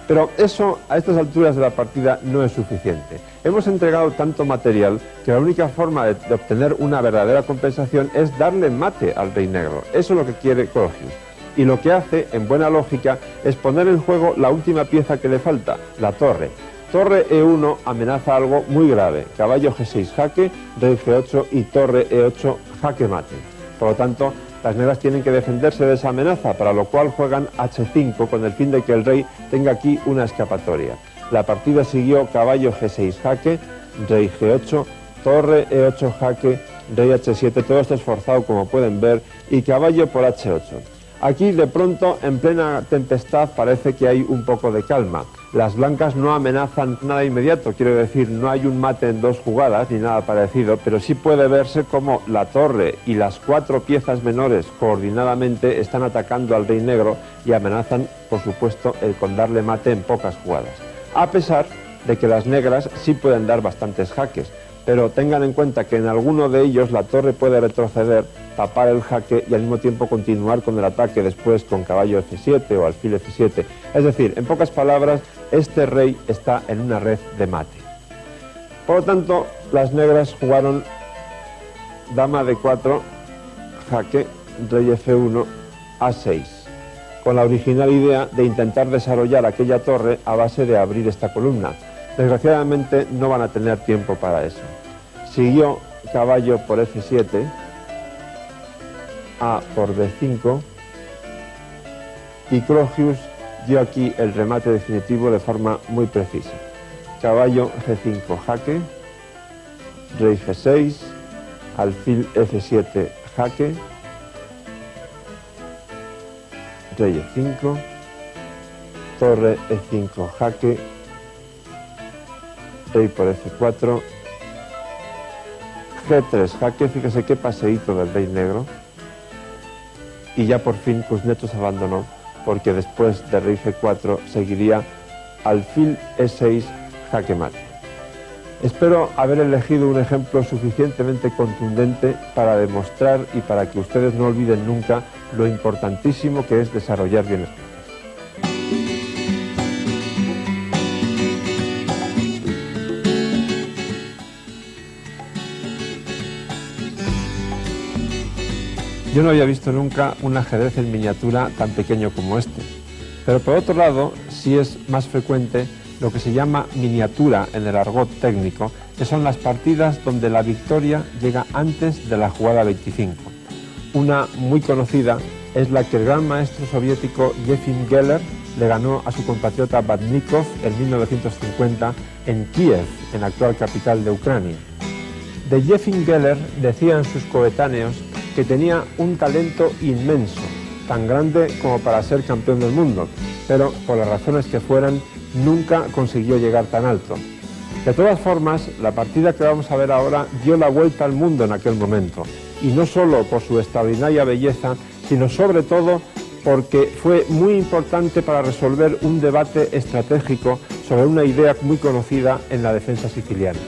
Pero eso, a estas alturas de la partida, no es suficiente. Hemos entregado tanto material que la única forma de obtener una verdadera compensación es darle mate al rey negro. Eso es lo que quiere Colgius. Y lo que hace, en buena lógica, es poner en juego la última pieza que le falta, la torre. Torre E1 amenaza algo muy grave, caballo G6 jaque, rey G8 y torre E8 jaque mate. Por lo tanto, las negras tienen que defenderse de esa amenaza, para lo cual juegan H5 con el fin de que el rey tenga aquí una escapatoria. La partida siguió caballo G6 jaque, rey G8, torre E8 jaque, rey H7, todo esto esforzado como pueden ver, y caballo por H8. Aquí de pronto, en plena tempestad, parece que hay un poco de calma. Las blancas no amenazan nada inmediato, quiero decir, no hay un mate en dos jugadas ni nada parecido, pero sí puede verse como la torre y las cuatro piezas menores coordinadamente están atacando al rey negro y amenazan, por supuesto, con darle mate en pocas jugadas. A pesar de que las negras sí pueden dar bastantes jaques, pero tengan en cuenta que en alguno de ellos la torre puede retroceder, tapar el jaque y al mismo tiempo continuar con el ataque después con caballo F7 o alfil F7. Es decir, en pocas palabras, este rey está en una red de mate. Por lo tanto, las negras jugaron dama D4, jaque, rey F1, A6, con la original idea de intentar desarrollar aquella torre a base de abrir esta columna. Desgraciadamente no van a tener tiempo para eso. Siguió caballo por F7, A por D5, y Colgius dio aquí el remate definitivo de forma muy precisa. Caballo G5 jaque, rey G6, alfil F7 jaque, rey E5, torre E5 jaque, rey por F4, G3 jaque, fíjese qué paseíto del rey negro, y ya por fin Kuznetsov abandonó, porque después de rey G4 seguiría alfil E6 jaque mate. Espero haber elegido un ejemplo suficientemente contundente para demostrar y para que ustedes no olviden nunca lo importantísimo que es desarrollar bien las piezas. Yo no había visto nunca un ajedrez en miniatura tan pequeño como este, pero por otro lado sí es más frecuente lo que se llama miniatura en el argot técnico, que son las partidas donde la victoria llega antes de la jugada 25. Una muy conocida es la que el gran maestro soviético Yefim Geller le ganó a su compatriota Badnikov en 1950 en Kiev, en la actual capital de Ucrania. De Yefim Geller decían sus coetáneos que tenía un talento inmenso, tan grande como para ser campeón del mundo, pero por las razones que fueran, nunca consiguió llegar tan alto. De todas formas, la partida que vamos a ver ahora dio la vuelta al mundo en aquel momento, y no solo por su extraordinaria belleza, sino sobre todo porque fue muy importante para resolver un debate estratégico sobre una idea muy conocida en la defensa siciliana.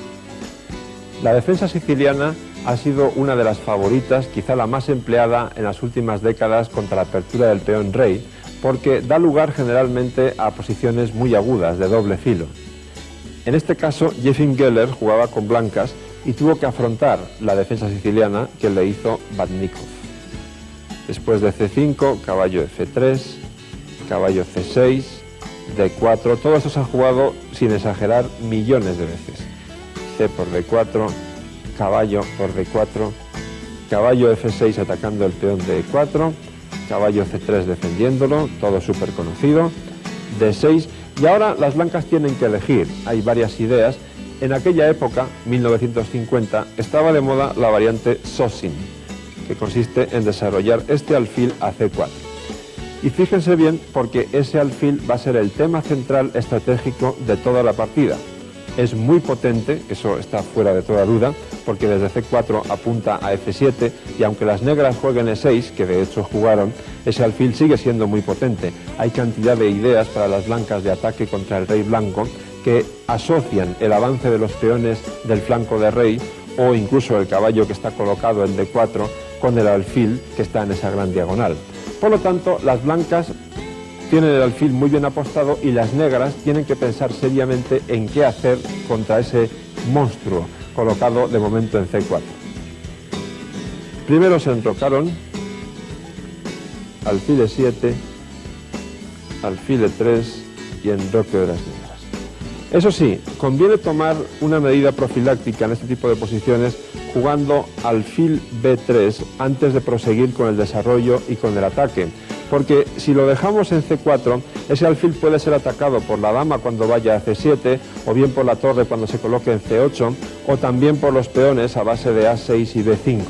La defensa siciliana ha sido una de las favoritas, quizá la más empleada en las últimas décadas contra la apertura del peón rey, porque da lugar generalmente a posiciones muy agudas, de doble filo. En este caso, Jefim Geller jugaba con blancas y tuvo que afrontar la defensa siciliana que le hizo Badnikov. Después de C5, caballo F3, caballo C6, D4, todo esto se ha jugado, sin exagerar, millones de veces. C por D4, caballo por D4, caballo F6 atacando el peón de E4, caballo C3 defendiéndolo, todo súper conocido, D6, y ahora las blancas tienen que elegir, hay varias ideas. En aquella época, 1950, estaba de moda la variante Sosin, que consiste en desarrollar este alfil a C4. Y fíjense bien, porque ese alfil va a ser el tema central estratégico de toda la partida. Es muy potente, eso está fuera de toda duda, porque desde C4 apunta a F7, y aunque las negras jueguen E6, que de hecho jugaron, ese alfil sigue siendo muy potente. Hay cantidad de ideas para las blancas de ataque contra el rey blanco que asocian el avance de los peones del flanco de rey, o incluso el caballo que está colocado en D4, con el alfil que está en esa gran diagonal. Por lo tanto, las blancas tienen el alfil muy bien apostado y las negras tienen que pensar seriamente en qué hacer contra ese monstruo colocado de momento en C4. Primero se enrocaron, alfil E7, alfil E3 y enroque de las negras. Eso sí, conviene tomar una medida profiláctica en este tipo de posiciones jugando alfil B3 antes de proseguir con el desarrollo y con el ataque, porque si lo dejamos en C4, ese alfil puede ser atacado por la dama cuando vaya a C7, o bien por la torre cuando se coloque en C8, o también por los peones a base de A6 y B5.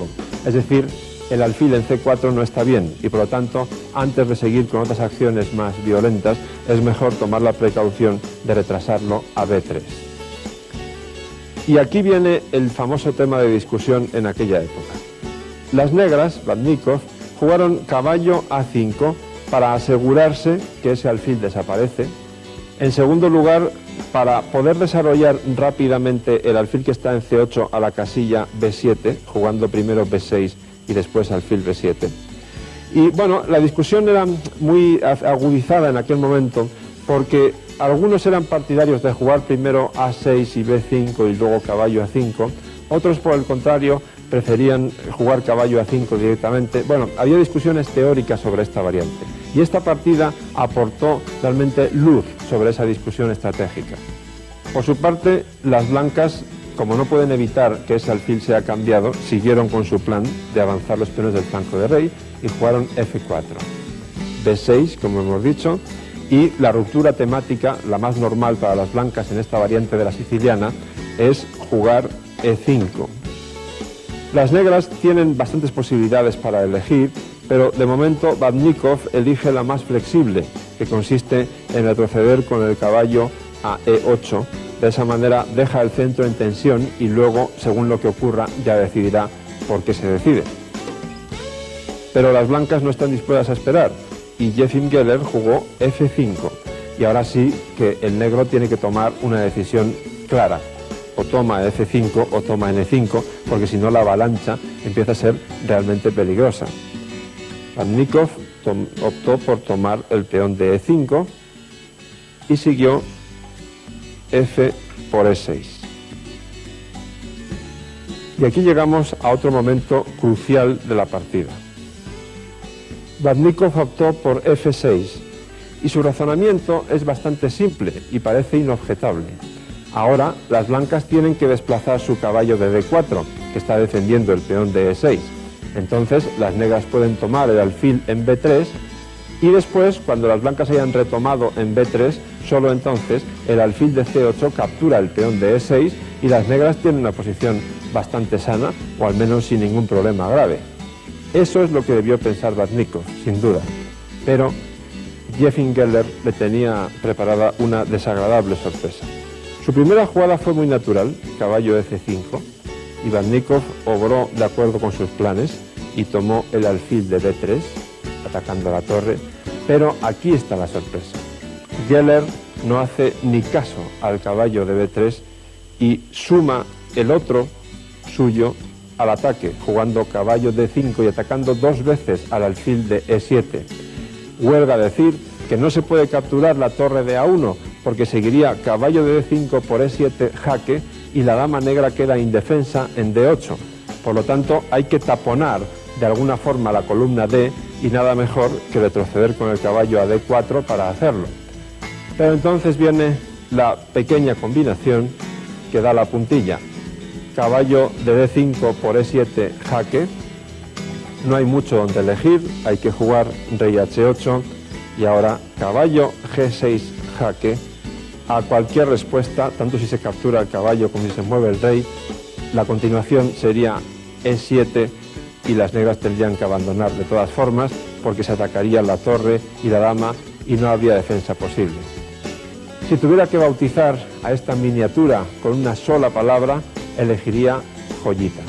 Es decir, el alfil en C4 no está bien y por lo tanto, antes de seguir con otras acciones más violentas, es mejor tomar la precaución de retrasarlo a B3. Y aquí viene el famoso tema de discusión en aquella época. Las negras, Badnikov, jugaron caballo A5 para asegurarse que ese alfil desaparece. En segundo lugar, para poder desarrollar rápidamente el alfil que está en C8 a la casilla B7, jugando primero B6 y después alfil B7. Y bueno, la discusión era muy agudizada en aquel momento porque algunos eran partidarios de jugar primero A6 y B5 y luego caballo A5, otros por el contrario preferían jugar caballo A5 directamente. Bueno, había discusiones teóricas sobre esta variante y esta partida aportó realmente luz sobre esa discusión estratégica. Por su parte, las blancas, como no pueden evitar que ese alfil sea cambiado, siguieron con su plan de avanzar los peones del flanco de rey y jugaron F4, B6, como hemos dicho, y la ruptura temática, la más normal para las blancas en esta variante de la siciliana, es jugar E5. Las negras tienen bastantes posibilidades para elegir, pero de momento Badnikov elige la más flexible, que consiste en retroceder con el caballo a E8. De esa manera deja el centro en tensión y luego, según lo que ocurra, ya decidirá por qué se decide. Pero las blancas no están dispuestas a esperar y Jefim Geller jugó F5. Y ahora sí que el negro tiene que tomar una decisión clara. O toma F5 o toma N5, porque si no la avalancha empieza a ser realmente peligrosa. Badnikov optó por tomar el peón de E5 y siguió F por E6. Y aquí llegamos a otro momento crucial de la partida. Badnikov optó por F6 y su razonamiento es bastante simple y parece inobjetable. Ahora las blancas tienen que desplazar su caballo de D4, que está defendiendo el peón de E6. Entonces las negras pueden tomar el alfil en B3 y después, cuando las blancas hayan retomado en B3, solo entonces el alfil de C8 captura el peón de E6 y las negras tienen una posición bastante sana, o al menos sin ningún problema grave. Eso es lo que debió pensar Badnikov, sin duda. Pero Jefim Geller le tenía preparada una desagradable sorpresa. Su primera jugada fue muy natural, caballo F5, y Badnikov obró de acuerdo con sus planes y tomó el alfil de B3, atacando la torre, pero aquí está la sorpresa. Geller no hace ni caso al caballo de B3 y suma el otro suyo al ataque, jugando caballo D5 y atacando 2 veces al alfil de E7. Huelga decir que no se puede capturar la torre de A1, porque seguiría caballo de D5 por E7 jaque y la dama negra queda indefensa en D8. Por lo tanto, hay que taponar de alguna forma la columna D y nada mejor que retroceder con el caballo a D4 para hacerlo. Pero entonces viene la pequeña combinación que da la puntilla. Caballo de D5 por E7 jaque. No hay mucho donde elegir, hay que jugar rey H8 y ahora caballo G6 jaque. A cualquier respuesta, tanto si se captura el caballo como si se mueve el rey, la continuación sería E7 y las negras tendrían que abandonar de todas formas porque se atacaría la torre y la dama y no habría defensa posible. Si tuviera que bautizar a esta miniatura con una sola palabra, elegiría joyita.